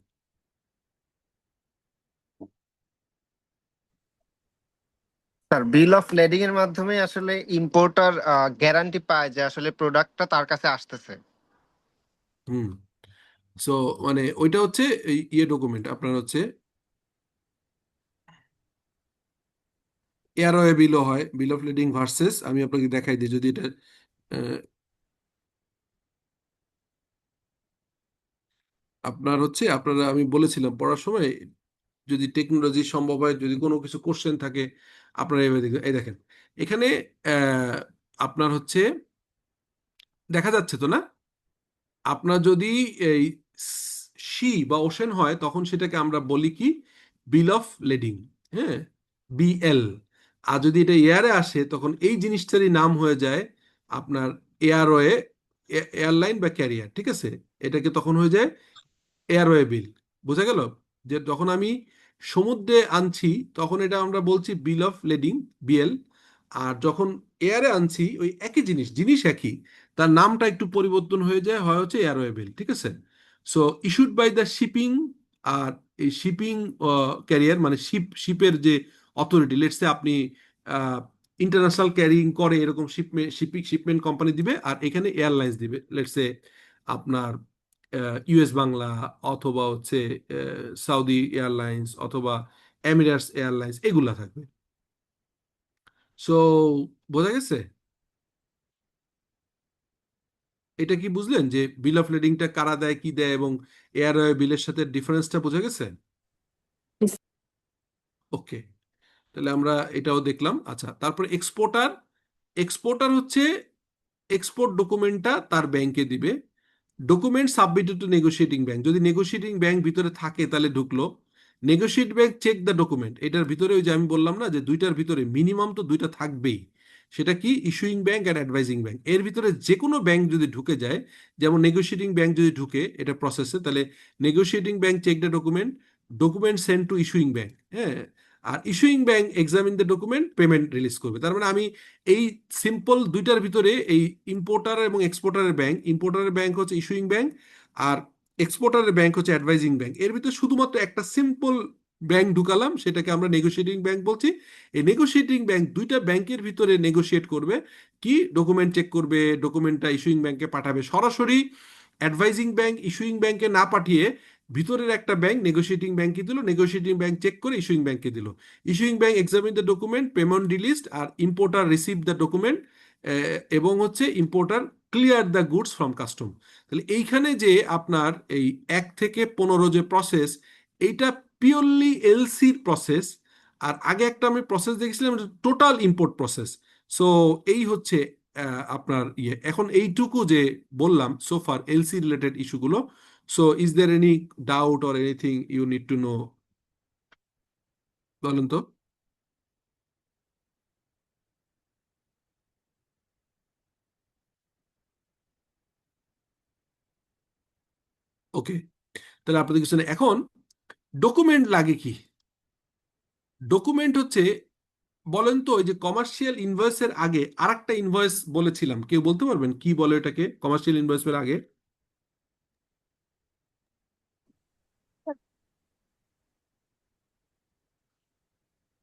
স্যার, বিল অফ লেডিং এর মাধ্যমে আসলে ইম্পোর্টার গ্যারান্টি পায় যে আসলে প্রোডাক্টটা তার কাছে আসতেছে। হুম। সো মানে ওইটা হচ্ছে এই ইয়ে ডকুমেন্ট আপনার হচ্ছে এয়ারওয়ে বিলও হয়, বিল অফ লেডিং ভার্সেস, আমি আপনাকে দেখাই দিই যদি এটা আপনার হচ্ছে, আপনারা আমি বলেছিলাম পড়ার সময়, যদি টেকনোলজি সম্ভব হয়, যদি কোনো কিছু কোশ্চেন থাকে আপনারা এভাবে দেখবেন। এই দেখেন এখানে আহ, আপনার হচ্ছে দেখা যাচ্ছে তো না? আপনার যদি এই সি বা ওশেন হয়, তখন সেটাকে আমরা বলি কি বিল অফ লেডিং, হ্যাঁ, বিএল। আর যদি এটা এয়ারে আসে, তখন এই জিনিসটারই নাম হয়ে যায় আপনার এয়ারওয়ে, এয়ারলাইন বা ক্যারিয়ার, ঠিক আছে? এটাকে তখন হয়ে যায় এয়ারওয়ে বিল। বোঝা গেল? যে যখন আমি সমুদ্রে আনছি তখন এটা আমরা বলছি বিল অফ লেডিং, বিএল। আর যখন এয়ারে আনছি ওই একই জিনিস, জিনিস একই, তার নামটা একটু পরিবর্তন হয়ে যায়, হয় হচ্ছে এয়ারওয়ে বিল। ঠিক আছে? So issued by the shipping. আর এই শিপিং ক্যারিয়ার মানে শিপের যে অথরিটি, লেটস সে আপনি ইন্টারন্যাশনাল ক্যারিং করে এরকম শিপমেন্ট কোম্পানি দিবে, আর এখানে এয়ারলাইন্স দিবে, লেটস সে আপনার ইউএস বাংলা, অথবা হচ্ছে সৌদি এয়ারলাইন্স, অথবা এমিরেটস এয়ারলাইন্স, এগুলা থাকবে। সো বোঝা গেছে? এটা কি বুঝলেন যে বিল অফ লেডিংটা কারা দেয়, কি দেয়, এবং এয়ারওয়ে বিলের সাথে ডিফারেন্সটা বোঝা গেছে? ওকে, তাহলে আমরা এটাও দেখলাম। আচ্ছা, তারপর এক্সপোর্টার। এক্সপোর্টার হচ্ছে এক্সপোর্ট ডকুমেন্টটা তার ব্যাংকে দিবে। Document submitted to negotiating bank, যদি নেগোশিয়েটিং ব্যাংক ভিতরে থাকে তাহলে ঢুকলো। Negotiate bank check the document, এটার ভিতরে ওই যে আমি বললাম না যে দুইটার ভিতরে মিনিমাম তো দুইটা থাকবেই। সেটা কি? ইস্যুইং ব্যাংক আর অ্যাডভাইজিং ব্যাংক। এর ভিতরে যে কোনো ব্যাংক যদি ঢুকে যায়, যেমন নেগোশিয়েটিং ব্যাংক যদি ঢুকে এটা প্রসেসে, তাহলে negotiating bank check the document, document send to issuing bank. হ্যাঁ, আর issuing bank examine the document, payment release করবে। তার মানে আমি এই সিম্পল দুইটার ভিতরে এই ইম্পোর্টার এবং এক্সপোর্টারের ব্যাংক, ইম্পোর্টারের ব্যাংক হচ্ছে ইস্যুইং ব্যাংক, আর এক্সপোর্টারের ব্যাংক হচ্ছে অ্যাডভাইজিং ব্যাংক, এর ভিতরে শুধুমাত্র একটা সিম্পল ব্যাংক ঢুকালাম, সেটাকে আমরা নেগোশিয়েটিং ব্যাংক বলছি। এই নেগোশিয়েটিং ব্যাংক দুইটা ব্যাংকের ভিতরে নেগোশিয়েট করবে, কি ডকুমেন্ট চেক করবে, ডকুমেন্টটা ইস্যুইং ব্যাংকে পাঠাবে। সরাসরি অ্যাডভাইজিং ব্যাংক ইস্যুইং ব্যাংকে না পাঠিয়ে ভিতরের একটা ব্যাংক নেগোশিয়েটিং ব্যাংকে দিল, নেগোশিয়েটিং ব্যাংক চেক করে ইস্যুইং ব্যাংকে দিল। Issuing bank examine the document, payment released, আর ইম্পোর্টার রিসিভ দ্য ডকুমেন্ট, এবং হচ্ছে importer clear the goods from custom. তাহলে এইখানে যে আপনার এই 1 থেকে 15 যে প্রসেস, এইটা পিওরলি এলসির প্রসেস। আর আগে একটা আমি প্রসেস দেখেছিলাম, টোটাল ইম্পোর্ট প্রসেস। সো এই হচ্ছে আপনার ইয়ে। এখন এইটুকু যে বললাম সোফার এলসি রিলেটেড ইস্যুগুলো। So is there any doubt or anything you need to know? বলেন তো। ওকে, তাহলে আপনাদের কিছু নেই। এখন ডকুমেন্ট লাগে কি? ডকুমেন্ট হচ্ছে, বলেন তো, ওই যে কমার্শিয়াল ইনভয়েসের আগে আরেকটা ইনভয়েস বলেছিলাম, কেউ বলতে পারবেন কি বলে এটাকে? কমার্শিয়াল ইনভয়েসের আগে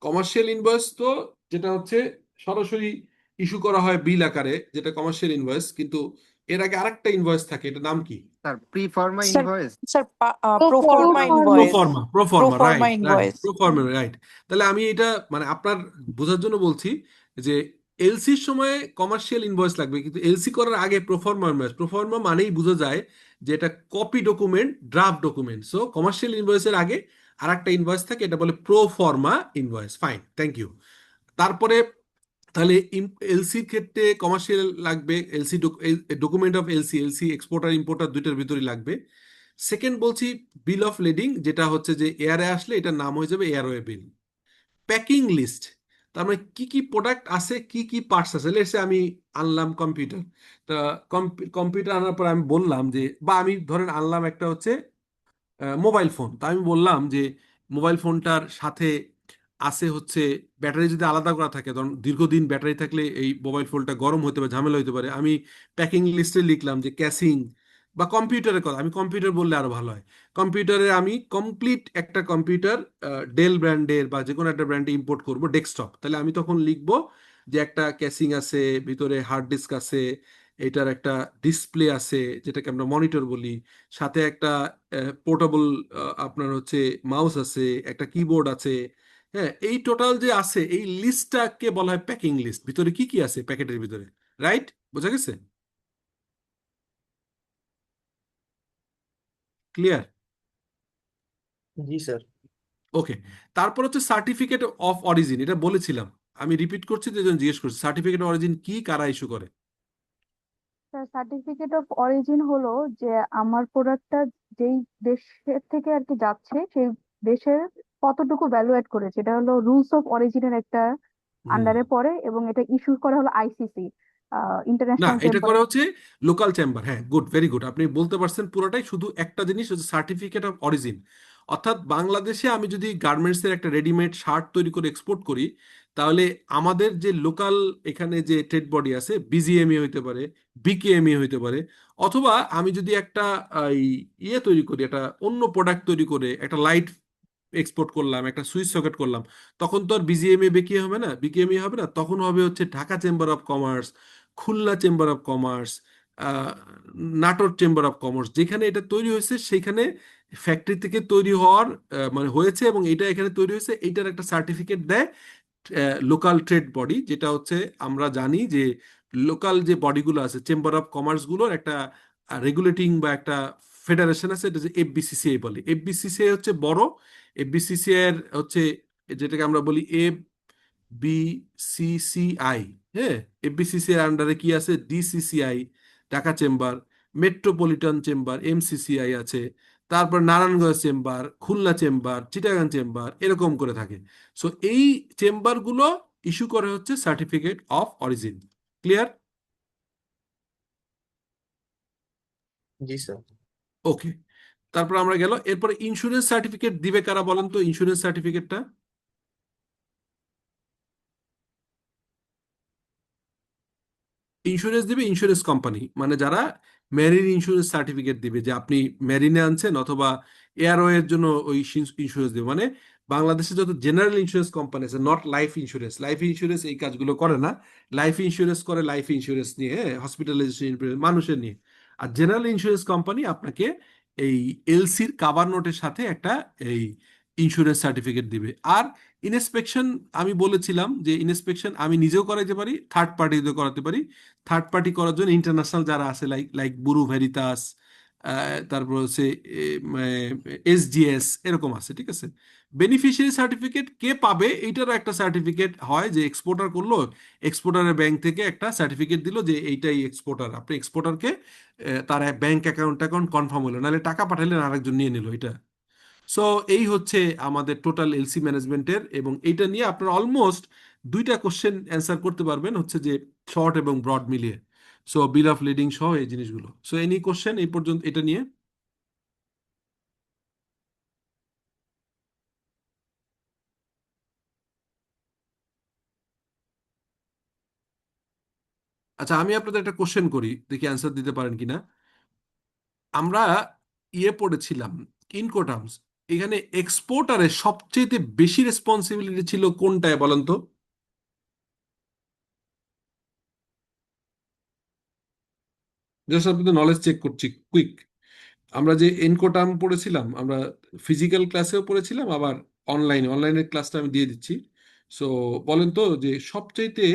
কমার্শিয়াল ইনভয়েস তো যেটা হচ্ছে সরাসরি ইস্যু করা হয় বিল আকারে, যেটা কমার্শিয়াল ইনভয়েস। কিন্তু এর আগে আরেকটা ইনভয়েস থাকে, এটার নাম কি? Sir pre forma sir invoice. Sir pro proforma forma invoice, proforma, proforma, proforma right, right, invoice. Proforma, right. তাহলে আমি এটা মানে আপনার বোঝার জন্য বলছি যে এলসির সময় কমার্শিয়াল ইনভয়েস লাগবে, কিন্তু এলসি করার আগে প্রোফর্মা ইনভয়েস। প্রোফর্মা মানেই বোঝা যায় যে এটা copy document, draft document. So commercial ইনভয়েসের আগে আরেকটা ইনভয়েস থাকে, এটা বলে proforma invoice. Fine, thank you. তারপরে তাহলে এলসির ক্ষেত্রে কমার্শিয়াল লাগবে, LC document of LC, LC exporter importer দুইটার ভিতরেই লাগবে। সেকেন্ড বলছি বিল অফ লেডিং, যেটা হচ্ছে যে এয়ারে আসলে এটার নাম হয়ে যাবে এয়ারওয়ে বিল। প্যাকিং লিস্ট, তার মানে কি কি প্রোডাক্ট আছে, কি কি পার্টস আছে। লেটস সে আমি আনলাম কম্পিউটার, তা কম্পিউটার আনার পর আমি বললাম যে, বা আমি ধরেন আনলাম একটা হচ্ছে মোবাইল ফোন, তা আমি বললাম যে মোবাইল ফোনটার সাথে আছে হচ্ছে ব্যাটারি যদি আলাদা করা থাকে, ধরুন দীর্ঘদিন ব্যাটারি থাকলে এই মোবাইল ফোনটা গরম হতে পারে, ঝামেলা হতে পারে। আমি প্যাকিং লিস্টে লিখলাম যে ক্যাসিং, বা কম্পিউটারের কথা, আমি কম্পিউটার বললে আরো ভালো হয়। কম্পিউটারে আমি কমপ্লিট একটা কম্পিউটার ডেল ব্র্যান্ডের বা যে কোনো একটা ব্র্যান্ডে ইম্পোর্ট করব, ডেস্কটপ, তাহলে আমি তখন লিখবো যে একটা ক্যাসিং আছে, ভিতরে হার্ড ডিস্ক আছে, এটার একটা ডিসপ্লে আছে যেটাকে আমরা মনিটর বলি, সাথে একটা পোর্টেবল আপনার হচ্ছে মাউস আছে, একটা কিবোর্ড আছে। হ্যাঁ, এই টোটাল যে আছে এই লিস্টটাকে বলা হয় প্যাকিং লিস্ট। ভিতরে কি কি আছে প্যাকেটের ভিতরে, রাইট? বোঝা গেছে? ক্লিয়ার? জি স্যার। ওকে, তারপর হচ্ছে সার্টিফিকেট অফ অরিজিন, এটা বলেছিলাম, আমি রিপিট করছি, যে জন্য জিজ্ঞেস করছি সার্টিফিকেট অফ অরিজিন কি, কারা ইস্যু করে? স্যার সার্টিফিকেট অফ অরিজিন হলো যে আমার প্রোডাক্টটা যেই দেশের থেকে আর কি যাচ্ছে সেই দেশের কতটুকু ভ্যালু অ্যাড করেছে, এটা হলো রুলস অফ অরিজিনের একটা হুম, আন্ডারে পড়ে, এবং এটা ইস্যু করা হলো আইসিসি, না, ইন্টারন্যাশনাল এটা চেম্বার। করা হচ্ছে লোকাল চেম্বার। হ্যাঁ, গুড, ভেরি গুড, আপনি বলতে পারছেন পুরোটাই। শুধু একটা জিনিস হচ্ছে সার্টিফিকেট অফ অরিজিন, অর্থাৎ বাংলাদেশে আমি যদি গার্মেন্টসের একটা রেডিমেড শার্ট তৈরি করে এক্সপোর্ট করি, তাহলে আমাদের যে লোকাল এখানে যে ট্রেড বডি আছে, বিজিএমই হইতে পারে, বিকেএমই হইতে পারে, অথবা আমি যদি একটা এই ইয়ে তৈরি করি, একটা অন্য প্রোডাক্ট তৈরি করে একটা লাইট এক্সপোর্ট করলাম, একটা সুইচ সকেট করলাম, তখন তো আর বিজিএমএ বিকে হবে না, বিকেএমই হবে না, তখন হবে হচ্ছে Dhaka chamber of commerce, Khulna chamber of commerce, Natore chamber of commerce, যেখানে এটা তৈরি হয়েছে সেখানে ফ্যাক্টরি থেকে তৈরি হওয়ার মানে হয়েছে এবং এটা এখানে তৈরি হয়েছে, এইটার একটা সার্টিফিকেট দেয় লোকাল ট্রেড বডি, যেটা হচ্ছে আমরা জানি যে লোকাল যে বডিগুলো আছে চেম্বার অফ কমার্স গুলোর একটা রেগুলেটিং বা একটা ফেডারেশন আছে, এটা যে এফবিসিসিআই বলে। এফবিসিসিআই হচ্ছে বড়, এফবিসিসিআই এর হচ্ছে যেটাকে আমরা বলি বিসিসিআই। হ্যাঁ, এফবিসিসি এর আন্ডারে কি আছে? DCCI Dhaka chamber, metropolitan chamber MCCI আছে, তারপর Narayanganj chamber, Khulna chamber, Chittagong chamber, এরকম করে থাকে। সো এই চেম্বারগুলো ইস্যু করে হচ্ছে সার্টিফিকেট অফ অরিজিন। ক্লিয়ার? জি স্যার। ওকে, তারপর আমরা গেল, এরপরে ইন্স্যুরেন্স সার্টিফিকেট দিবে কারা বলেন তো? ইন্স্যুরেন্স সার্টিফিকেটটা ইন্স্যুরেন্স দিবে ইন্স্যুরেন্স কোম্পানি, মানে যারা মেরিন ইন্স্যুরেন্স সার্টিফিকেট দিবে যে আপনি মেরিনে আনছেন অথবা এয়ারওয়ের জন্য ওই ইন্স্যুরেন্স দিবে। মানে বাংলাদেশে যত জেনারেল ইন্স্যুরেন্স কোম্পানি আছে, not life insurance, life insurance এই কাজগুলো করে না। লাইফ ইন্স্যুরেন্স করে লাইফ ইন্স্যুরেন্স নিয়ে, হসপিটালাইজেশন মানুষের নিয়ে। আর জেনারেল ইন্স্যুরেন্স কোম্পানি আপনাকে এই এলসির কাভার নোটের সাথে একটা এই ইন্স্যুরেন্স সার্টিফিকেট দিবে। আর ইনস্পেকশন আমি বলেছিলাম যে ইনস্পেকশন আমি নিজেও করাইতে পারি, থার্ড পার্টিতেও করাতে পারি। থার্ড পার্টি করার জন্য ইন্টারন্যাশনাল যারা আছে, লাইক লাইক বুরু ভেরিতাস, তারপর হচ্ছে এসজিএস, এরকম আছে। ঠিক আছে, বেনিফিশিয়ারি সার্টিফিকেট কে পাবে এইটারও একটা সার্টিফিকেট হয়, যে এক্সপোর্টার করলো, এক্সপোর্টারের ব্যাংক থেকে একটা সার্টিফিকেট দিল যে এইটাই এক্সপোর্টার। আপনি এক্সপোর্টারকে তার ব্যাংক অ্যাকাউন্ট কনফার্ম হলো, নাহলে টাকা পাঠালেন আরেকজন নিয়ে নিল এটা। সো এই হচ্ছে আমাদের টোটাল এলসি ম্যানেজমেন্টের, এবং এইটা নিয়ে আপনারা অলমোস্ট দুইটা কোশ্চেন অ্যান্সার করতে পারবেন, হচ্ছে যে শর্ট এবং ব্রড মিলিয়ে। সো বিল অফ লিডিং সহ এই জিনিসগুলো। সো এনি কোশ্চেন এই পর্যন্ত এটা নিয়ে? আচ্ছা, আমি আপনাদের একটা কোশ্চেন করি, দেখি অ্যান্সার দিতে পারেন কিনা। আমরা ইয়ে পড়েছিলাম ইনকোটার্মস, এখানে এক্সপোর্টারের সবচেয়ে বেশি রেসপন্সিবিলিটি ছিল কোনটায় বলেন তো? জাস্ট আপনাদের নলেজ চেক করছি কুইক। আমরা যে এনকোটার্ম পড়েছিলাম, আমরা ফিজিক্যাল ক্লাসেও পড়েছিলাম, আবার অনলাইনের ক্লাসটা আমি দিয়ে দিচ্ছি। সো বলেন তো যে সবচাইতে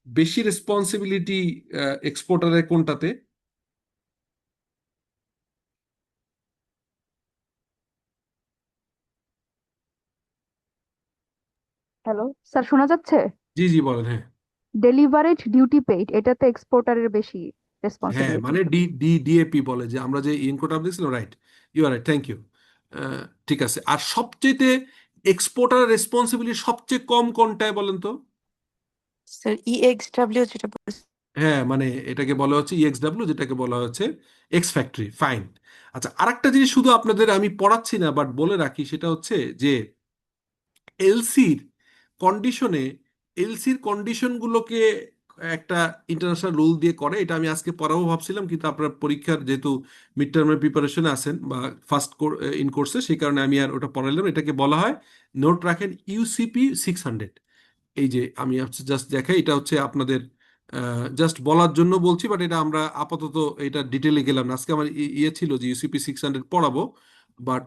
বেশি রেসপন্সিবিলিটি এক্সপোর্টারের কোনটাতে? হ্যালো স্যার, শোনা যাচ্ছে? জি জি বলেন। হ্যাঁ, ডেলিভারেজ ডিউটি পেইড, এটাতে এক্সপোর্টারের বেশি হ্যাঁ, রেসপন্সিবিলিটি। মানে ডিএপি বলে, যে আমরা যে ইনকোটার্ম দেখছিলাম, right, you are right, thank you. ঠিক আছে, আর সবচেয়ে এক্সপোর্টারের রেসপন্সিবিলিটি সবচেয়ে কম কোনটায় বলেন তো? স্যার ইএক্সডব্লিউ যেটা বলছেন। হ্যাঁ, মানে এটাকে বলা হচ্ছে ইএক্সডাব্লিউ, যেটাকে বলা হচ্ছে এক্স ফ্যাক্টরি। ফাইন। আচ্ছা, আরেকটা জিনিস শুধু আপনাদের আমি পড়াচ্ছি না, বাট বলে রাখি, সেটা হচ্ছে যে এলসির কন্ডিশনে, এলসির কন্ডিশনগুলোকে একটা ইন্টারন্যাশনাল রুল দিয়ে করে। এটা আমি আজকে পড়াবো ভাবছিলাম, কিন্তু আপনার পরীক্ষার যেহেতু মিড টার্মের প্রিপারেশনে আছেন বা ফার্স্ট ইন কোর্সে, সেই কারণে আমি আর ওটা পড়াইলাম। এটাকে বলা হয়, নোট রাখেন, ইউসিপি 600। এই যে আমি জাস্ট দেখাই, এটা হচ্ছে আপনাদের জাস্ট বলার জন্য বলছি, বাট এটা আমরা আপাতত এটা ডিটেলে গেলাম না। আজকে আমার ইয়ে ছিল যে ইউসিপি 600 পড়াবো, বাট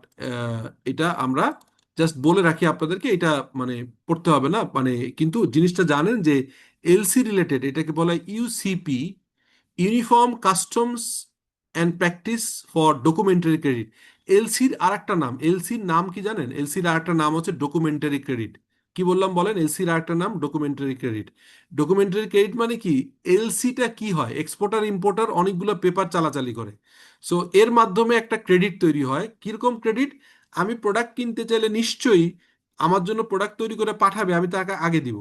এটা আমরা জাস্ট বলে রাখি আপনাদেরকে, এটা মানে পড়তে হবে না মানে, কিন্তু জিনিসটা জানেন যে এলসি রিলেটেড এটাকে বলা হয় UCP, uniform customs and practice for documentary credit. এলসির আর একটা নাম, এলসির নাম কি জানেন? এলসির আর একটা নাম হচ্ছে ডকুমেন্টারি ক্রেডিট। কি বললাম বলেন? এলসির আর একটা নাম ডকুমেন্টারি ক্রেডিট। ডকুমেন্টারি ক্রেডিট মানে কি? এলসিটা কি হয়, এক্সপোর্টার ইম্পোর্টার অনেকগুলো পেপার চালাচালি করে। সো এর মাধ্যমে একটা ক্রেডিট তৈরি হয়। কিরকম ক্রেডিট? আমি প্রোডাক্ট কিনতে চাইলে নিশ্চয়ই আমার জন্য প্রোডাক্ট তৈরি করে পাঠাবে, আমি তাকে আগে দিব।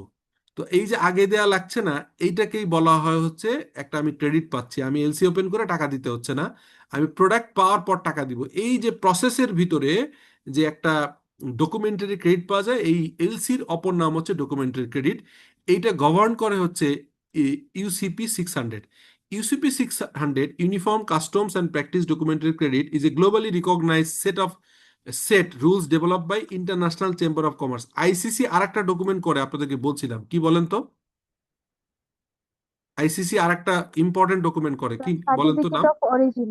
তো এই যে আগে দেয়া লাগছে না, এইটাকেই বলা হয় হচ্ছে একটা আমি ক্রেডিট পাচ্ছি, আমি এলসি ওপেন করে টাকা দিতে হচ্ছে না, আমি প্রোডাক্ট পাওয়ার পর টাকা দিব। এই যে প্রসেসের ভিতরে যে একটা ডকুমেন্টারি ক্রেডিট পাওয়া যায়, এই এলসির অপর নাম হচ্ছে ডকুমেন্টারি ক্রেডিট। এইটা গভর্ন করে হচ্ছে UCP 600। UCP 600 uniform customs and practice documentary credit is a globally recognised set rules develop by international chamber of commerce. ICC আর একটা ডকুমেন্ট করে, আপনাদেরকে বলছিলাম, কি বলেন তো? আইসিসি আর একটা ইম্পর্টেন্ট ডকুমেন্ট করে, কি বলেন তো সার্টিফিকেট নাম? Of origin.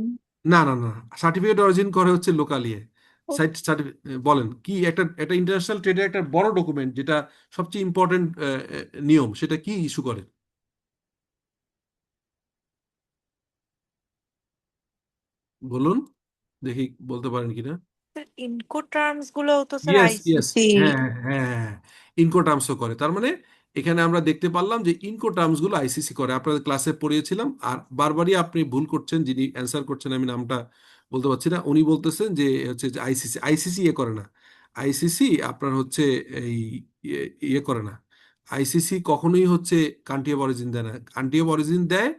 না না না, সার্টিফিকেট অরিজিন করে হচ্ছে লোকাল ইয়ে সাইট বলেন কি, একটা একটা ইন্টারন্যাশনাল ট্রেডের একটা বড় ডকুমেন্ট যেটা সবচেয়ে ইম্পর্টেন্ট নিয়ম, সেটা কি ইস্যু করে? বলুন দেখি বলতে পারেন কিনা। স্যার ইনকো টার্মস গুলো তো স্যার ইয়েস ইয়েস, আইসিসি। হ্যাঁ হ্যাঁ হ্যাঁ, ইনকো টার্মসও করে। তার মানে এখানে আমরা দেখতে পারলাম যে ইনকো টার্মস গুলো আইসিসি করে। আপনাদের ক্লাসে পড়িয়েছিলাম। আর বারবারই আপনি ভুল করছেন, যিনি অ্যান্সার করছেন, আমি নামটা বলতে পারছি না, উনি বলতেছেন যে হচ্ছে যে আইসিসি, আইসিসি ইয়ে করে না। আইসিসি আপনার হচ্ছে এই ইয়ে করে না। আইসিসি কখনোই হচ্ছে কান্ট্রি অফ অরিজিন দেয় না। কান্ট্রি অফ অরিজিন দেয়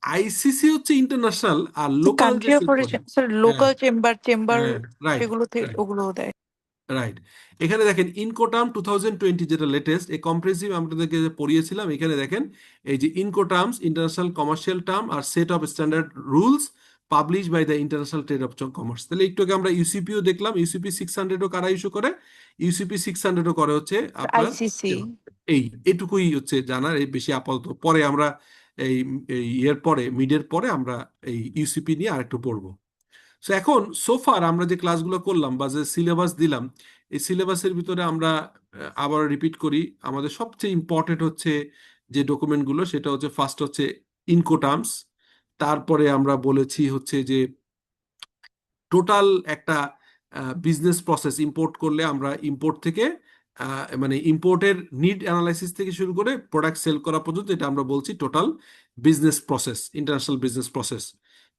আইসিসি, হচ্ছে ইন্টারন্যাশনাল, আর লোকাল যে কান্ট্রি অফ সেট করে। অরিজিন স্যার হ্যাঁ লোকাল চেম্বার চেম্বার হ্যাঁ, রাইট সেগুলো থেকে রাইট ওগুলো দেয়। রাইট। এখানে দেখেন ইনকোটার্ম 2020 যেটা লেটেস্ট, এই কম্প্রেহেন্সিভ আপনাদেরকে যে পড়িয়েছিলাম, এখানে দেখেন এই যে Incoterms international commercial term are set of standard rules publish by the international trade of commerce. তাহলে একটু আগে আমরা ইউসিপিও দেখলাম, ইউসিপি 600ও কারা ইস্যু করে? ইউসিপি 600ও করে হচ্ছে আপনার আইসিসি। এই এটুকুই হচ্ছে জানার, এই বেশি আপাতত। পরে আমরা এই এই ইয়ের পরে, মিডের পরে আমরা এই ইউসিপি নিয়ে আরেকটু পড়বো। সো এখন সোফার আমরা যে ক্লাসগুলো করলাম বা যে সিলেবাস দিলাম, এই সিলেবাসের ভিতরে আমরা আবার রিপিট করি, আমাদের সবচেয়ে ইম্পর্টেন্ট হচ্ছে যে ডকুমেন্টগুলো, সেটা হচ্ছে ফার্স্ট হচ্ছে ইনকোটার্মস। তারপরে আমরা বলেছি হচ্ছে যে টোটাল একটা বিজনেস প্রসেস ইম্পোর্ট করলে আমরা ইম্পোর্ট থেকে মানে ইম্পোর্টের নিড অ্যানালাইসিস থেকে শুরু করে প্রোডাক্ট সেল করা পর্যন্ত, এটা আমরা বলছি total business process, international business process.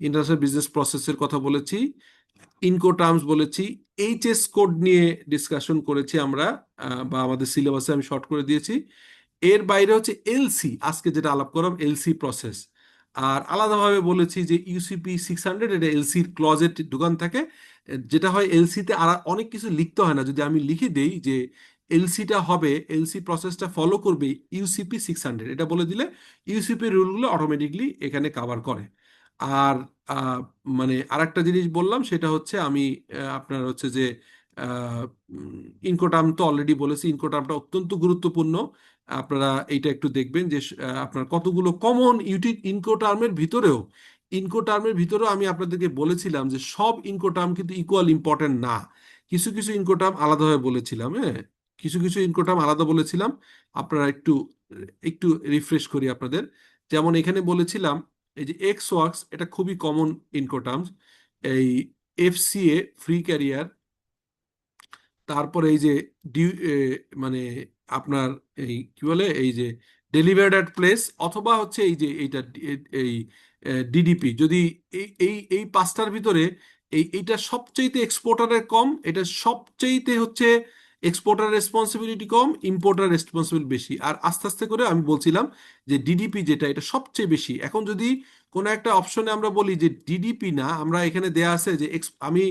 International business প্রসেসের কথা বলেছি, ইনকো টার্মস বলেছি, এইচএস কোড নিয়ে ডিসকাশন করেছি আমরা, বা আমাদের সিলেবাসে আমি শর্ট করে দিয়েছি। এর বাইরে হচ্ছে এলসি, আজকে যেটা আলাপ করলাম এলসি প্রসেস। আর আলাদাভাবে বলেছি যে ইউসিপি 600 এটা এলসির ক্লজেট ঢুকান থাকে, যেটা হয় এলসিতে আর অনেক কিছু লিখতে হয় না। যদি আমি লিখে দেই যে এলসিটা হবে, এলসি প্রসেসটা ফলো করবে ইউসিপি 600, এটা বলে দিলে ইউসিপি রুলগুলো অটোমেটিকলি এখানে কাভার করে। আর মানে আরেকটা জিনিস বললাম, সেটা হচ্ছে আমি আপনার হচ্ছে যে ইনকোটার্ম তো অলরেডি বলেছি, ইনকোটার্মটা অত্যন্ত গুরুত্বপূর্ণ। আপনারা এইটা একটু দেখবেন যে আপনার কতগুলো কমন ইনকোটার্মের ভিতরেও, ইনকোটার্মের ভিতরেও আমি আপনাদেরকে বলেছিলাম যে সব ইনকোটার্ম কিন্তু ইকুয়াল ইম্পর্টেন্ট না। কিছু কিছু ইনকোটার্ম আলাদাভাবে বলেছিলাম, হ্যাঁ, কিছু কিছু ইনকোটার্ম আলাদা বলেছিলাম। আপনারা একটু একটু রিফ্রেশ করি আপনাদের। যেমন এখানে বলেছিলাম এই যে এক্স ওয়ার্কস, এটা খুবই কমন ইনকোটার্মস। এই এফসিএ, ফ্রি ক্যারিয়ার, তারপরে এই যে মানে আপনার এই কি বলে, এই যে ডেলিভার্ড অ্যাট প্লেস, অথবা হচ্ছে এই যে এইটা এই ডিডিপি, যদি এই এই এই পাঁচটার ভিতরে এইটা সবচেয়েতে এক্সপোর্টারের কম, এটা সবচেয়েতে হচ্ছে এক্সপোর্টার রেসপন্সিবিলিটি কম, ইম্পোর্টার রেসপন্সিবিলিটি বেশি। আর আস্তে আস্তে করে আমি বলছিলাম যে ডিডিপি যেটা, এটা সবচেয়ে বেশি। এখন যদি কোনো একটা অপশনে আমরা বলি যে ডিডিপি না, আমরা এখানে দেয়া আছে যে আমি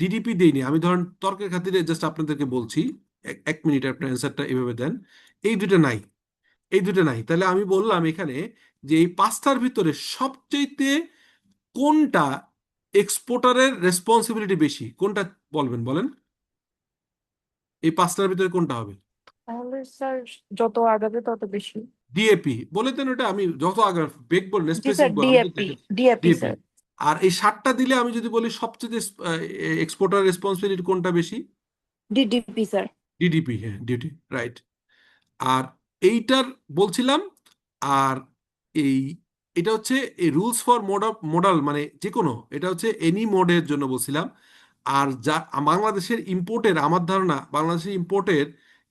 ডিডিপি দেইনি, আমি ধরেন তর্কের খাতিরে জাস্ট আপনাদেরকে বলছি, এক মিনিট আপনার অ্যান্সারটা এভাবে দেন, এই দুটো নাই, এই দুটো নাই। তাহলে আমি বললাম এখানে যে এই পাঁচটার ভিতরে সবচেয়েতে কোনটা এক্সপোর্টারের রেসপন্সিবিলিটি বেশি, কোনটা বলবেন, বলেন? এই পাঁচটার ভিতরে কোনটা হবে? তাহলে স্যার যত আগাবে তত বেশি। ডিএপি বলে দেন, ওটা আমি যত আগে বেগ বলেন, জি স্পেসিফিক স্যার বলেন, আমি তো ডিএপি ডিএপি ডিএপি। স্যার। আর এই 7টা দিলে আমি যদি বলি সবচেয়ে এক্সপোর্টার রেসপন্সিবিলিটি কোনটা বেশি? DDP sir. ডিডিপি, হ্যাঁ, ডিউটি, রাইট। আর এইটার বলছিলাম। আর এই এটা হচ্ছে এই রুলস ফর মোডাল, মানে যে কোনো, এটা হচ্ছে এনি মোডের জন্য বলছিলাম। আর যা বাংলাদেশের ইম্পোর্টের, আমার ধারণা বাংলাদেশের ইম্পোর্টের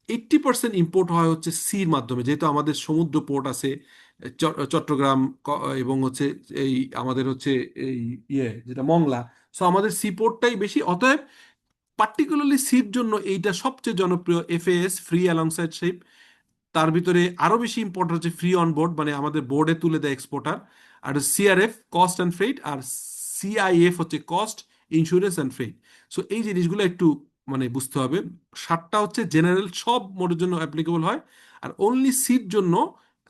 80% ইম্পোর্ট হয় হচ্ছে সির মাধ্যমে, যেহেতু আমাদের সমুদ্র পোর্ট আছে চট্টগ্রাম, এবং হচ্ছে এই আমাদের হচ্ছে এই ইয়ে যেটা মংলা। সো আমাদের সি পোর্টটাই বেশি, অতএব পার্টিকুলারলি সির জন্য এইটা সবচেয়ে জনপ্রিয়। FAS, free alongside ship. তার ভিতরে আরো বেশি ইম্পর্টেন্ট হচ্ছে ফ্রি অন বোর্ড, মানে আমাদের বোর্ডে তুলে দেয় এক্সপোর্টার। আর সিআরএফ, কস্ট অ্যান্ড ফ্রেট। আর সিআইএফ হচ্ছে cost, insurance and freight. So এই জিনিসগুলো একটু মানে বুঝতে হবে। 7টা হচ্ছে জেনারেল, সব মোডের জন্য অ্যাপ্লিকেবল হয়। আর অনলি সির জন্য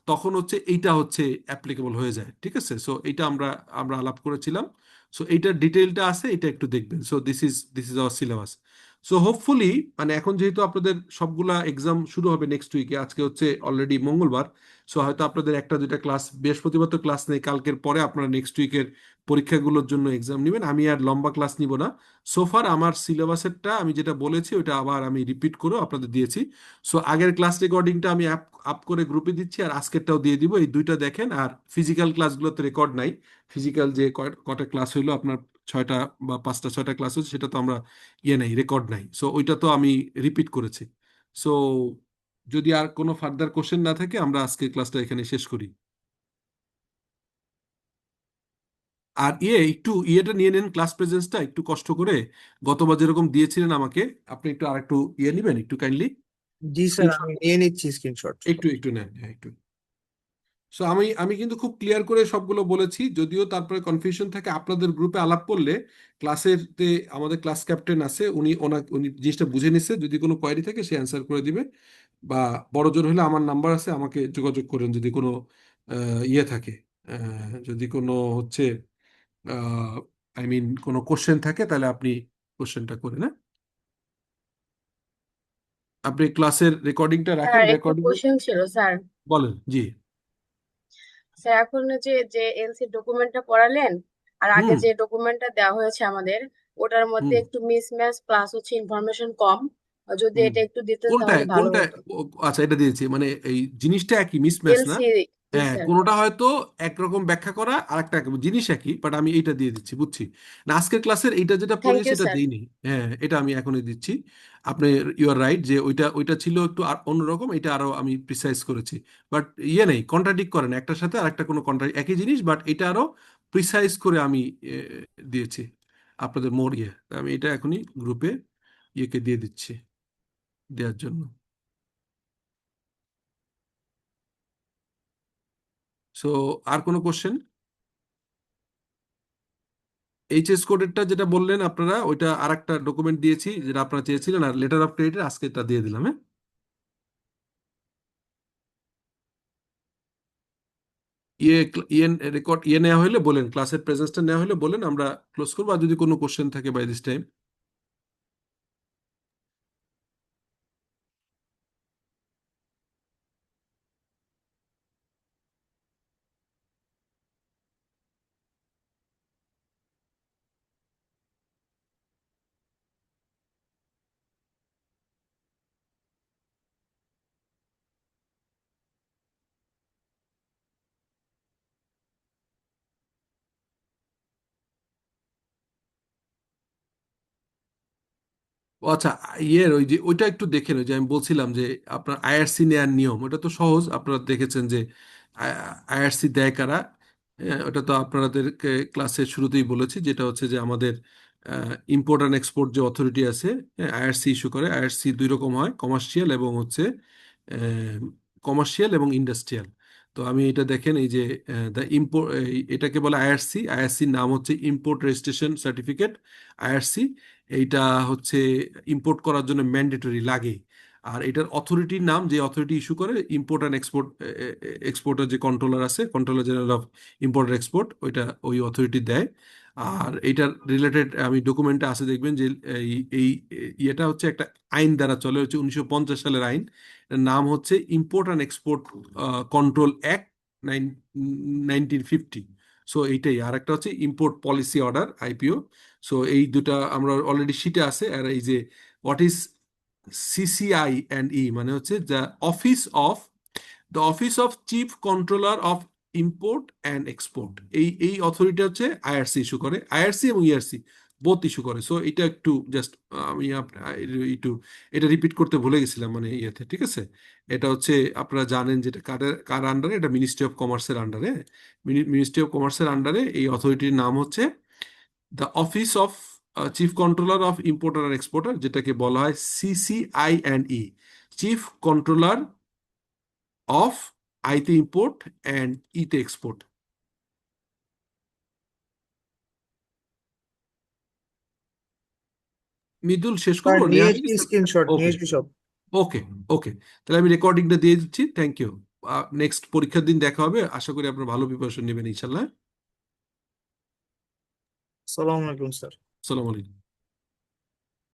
তখন হচ্ছে এইটা হচ্ছে অ্যাপ্লিকেবল হয়ে যায়, ঠিক আছে? সো এইটা আমরা আমরা আলাপ করেছিলাম। সো এইটার ডিটেইলটা আছে, এটা একটু দেখবেন। So this is our syllabus. So hopefully, মানে এখন যেহেতু আপনাদের সবগুলা এক্সাম শুরু হবে নেক্সট উইকে, আজকে হচ্ছে অলরেডি মঙ্গলবার, সো হয়তো আপনাদের একটা দুইটা ক্লাস, বৃহস্পতিবার তো ক্লাস নেই, কালকের পরে আপনারা নেক্সট উইকের পরীক্ষাগুলোর জন্য এক্সাম নেবেন। আমি আর লম্বা ক্লাস নিব না। সোফার আমার সিলেবাসেরটা আমি যেটা বলেছি ওটা আবার আমি রিপিট করে আপনাদের দিয়েছি। সো আগের ক্লাস রেকর্ডিংটা আমি আপ করে গ্রুপে দিচ্ছি, আর আজকেরটাও দিয়ে দিব। এই দুইটা দেখেন। আর ফিজিক্যাল ক্লাসগুলোতে রেকর্ড নাই। ফিজিক্যাল যে কটা ক্লাস হইলো আপনার, 6টা বা 5টা 6টা ক্লাস হচ্ছে, সেটা তো আমরা নাই, রেকর্ড নাই। সো ওইটা তো আমি রিপিট করেছি। সো যদি আর কোনো ফার্দার কোশ্চেন না থাকে, আমরা আজকে ক্লাসটা এখানে শেষ করি। আর একটু ইয়েটা নিয়ে নেন, ক্লাস প্রেজেন্সটা একটু কষ্ট করে, গতবার যেরকম দিয়েছিলেন আমাকে, আপনি একটু আর একটু নেবেন একটু কাইন্ডলি জি স্যার, স্ক্রিনশট, আমি নিয়ে নিচ্ছি স্ক্রিনশট। একটু একটু নেন, হ্যাঁ একটু। সো আমি আমি কিন্তু খুব ক্লিয়ার করে সবগুলো বলেছি, যদিও তারপরে কনফিউশন থাকে আপনাদের গ্রুপে আলাপ করলে। ক্লাসের আমাদের ক্লাস ক্যাপ্টেন আছে, উনি জিনিসটা বুঝে নিচ্ছে, যদি কোনো কোয়ারি থাকে সে অ্যান্সার করে দিবে। বা বড় জোর হলে আমার নাম্বার আছে, আমাকে যোগাযোগ করেন যদি কোনো থাকে, যদি কোনো হচ্ছে কোনো কোশ্চেন থাকে, তাহলে আপনি কোশ্চেনটা করেন, হ্যাঁ? আপনি ক্লাসের রেকর্ডিংটা রাখেন, স্যার একটা রেকর্ডিং কোশ্চেন ছিল স্যার। বলেন। জি। স্যার এখন যে যে এলসি ডকুমেন্টটা পড়ালেন আর আগে হুম যে ডকুমেন্টটা দেওয়া হয়েছে আমাদের, ওটার মধ্যে হুম একটু মিসম্যাচ প্লাস হচ্ছে ইনফরমেশন কম। যদি হুম এটা একটু দিতেন কোনটা তাহলে ভালো কোনটা হতো। আচ্ছা, এটা দিয়েছি, মানে এই জিনিসটা একই, মিসম্যাচ না? এলসি, জি হ্যাঁ, স্যার। কোনোটা হয়তো একরকম ব্যাখ্যা করা, আর একটা জিনিস একই, বাট আমি এইটা দিয়ে দিচ্ছি, বুঝছি না। আজকের ক্লাসের এইটা যেটা থ্যাংক পড়েছি ইউ সেটা স্যার। দিইনি। হ্যাঁ, এটা আমি এখনই দিচ্ছি। আপনি ইউ আর রাইট যে ওইটা ওইটা ছিল একটু অন্যরকম, এটা আরো আমি প্রিসাইজ করেছি। বাট নেই, কন্ট্রাডিক্ট করে না, একটার সাথে আরেকটা কোনো কন্ট্রাডিক্ট, একই জিনিস, বাট এটা আরো প্রিসাইজ করে আমি দিয়েছি আপনাদের মোর আমি এটা এখনই গ্রুপে দিয়ে দিচ্ছি, দেওয়ার জন্য। সো আর কোনো কোশ্চেন? এইচএস কোডেরটা যেটা বললেন আপনারা, ওইটা আর একটা ডকুমেন্ট দিয়েছি যেটা আপনারা চেয়েছিলেন, আর লেটার অফ ক্রেডিট আজকে এটা দিয়ে দিলাম, হ্যাঁ? ইয়ে ইয়ে রেকর্ড নেওয়া হলে বলেন, ক্লাসের প্রেজেন্সটা নেওয়া হলে বলেন, আমরা ক্লোজ করবো। আর যদি কোনো কোশ্চেন থাকে বাই দিস টাইম। ও আচ্ছা, ওই যে ওইটা একটু দেখেন, ওই যে আমি বলছিলাম যে আপনার আইআরসি নেয়ার নিয়ম, ওটা তো সহজ, আপনারা দেখেছেন যে আইআরসি দেয় কারা। ওটা তো আপনাদের ক্লাসের শুরুতেই বলেছি, যেটা হচ্ছে যে আমাদের ইম্পোর্ট অ্যান্ড এক্সপোর্ট যে অথরিটি আছে, আইআরসি ইস্যু করে। আইআরসি দুই রকম হয়, কমার্শিয়াল এবং হচ্ছে ইন্ডাস্ট্রিয়াল। তো আমি এটা দেখেন, এই যে দ্য ইম্পোর্ট, এটাকে বলে আইআরসি। আইআরসির নাম হচ্ছে ইম্পোর্ট রেজিস্ট্রেশন সার্টিফিকেট, আইআরসি। এইটা হচ্ছে ইম্পোর্ট করার জন্য ম্যান্ডেটরি লাগে। আর এটার অথরিটির নাম, যে অথরিটি ইস্যু করে, ইম্পোর্ট অ্যান্ড এক্সপোর্টের যে কন্ট্রোলার আছে, controller general of import export, ওইটা ওই অথরিটি দেয়। আর এইটার রিলেটেড আমি ডকুমেন্টে আছে, দেখবেন যে এই এই ইয়েটা হচ্ছে একটা আইন দ্বারা চলে, হচ্ছে 1950 সালের আইন। এর নাম হচ্ছে import and export control act 1950। So এইটাই। আর একটা হচ্ছে import policy order, IPO. So এই দুটা আমরা অলরেডি শিটে আছে। আর এই যে হোয়াট ইজ সিসিআই অ্যান্ড মানে হচ্ছে the office of chief controller of import and export. এই অথরিটি হচ্ছে আইআরসি ইস্যু করে, আইআরসি এবং ইআরসি বোথ ইস্যু করে। সো এটা একটু জাস্ট আমি একটু এটা রিপিট করতে ভুলে গেছিলাম, মানে ঠিক আছে। এটা হচ্ছে আপনারা জানেন যেটা কার আন্ডারে, এটা মিনিস্ট্রি অফ কমার্সের আন্ডারে। মিনিস্ট্রি অফ কমার্সের আন্ডারে এই অথরিটির নাম হচ্ছে the office of chief controller of importer আর এক্সপোর্টার, যেটাকে বলা হয় CCI and chief controller of আইতে ইম্পোর্ট অ্যান্ড ইতে এক্সপোর্ট। মৃদুল শেষ স্যার করবো নেহা নিয়েছি স্ক্রিনশট ওকে নিয়েছি সব ওকে ওকে তাহলে আমি রেকর্ডিংটা দিয়ে দিচ্ছি থ্যাংক ইউ নেক্সট পরীক্ষার দিন দেখা হবে আশা করি আপনার ভালো প্রিপারেশন নেবেন ইনশাল্লাহ আসসালামু আলাইকুম স্যার আসসালামু আলাইকুম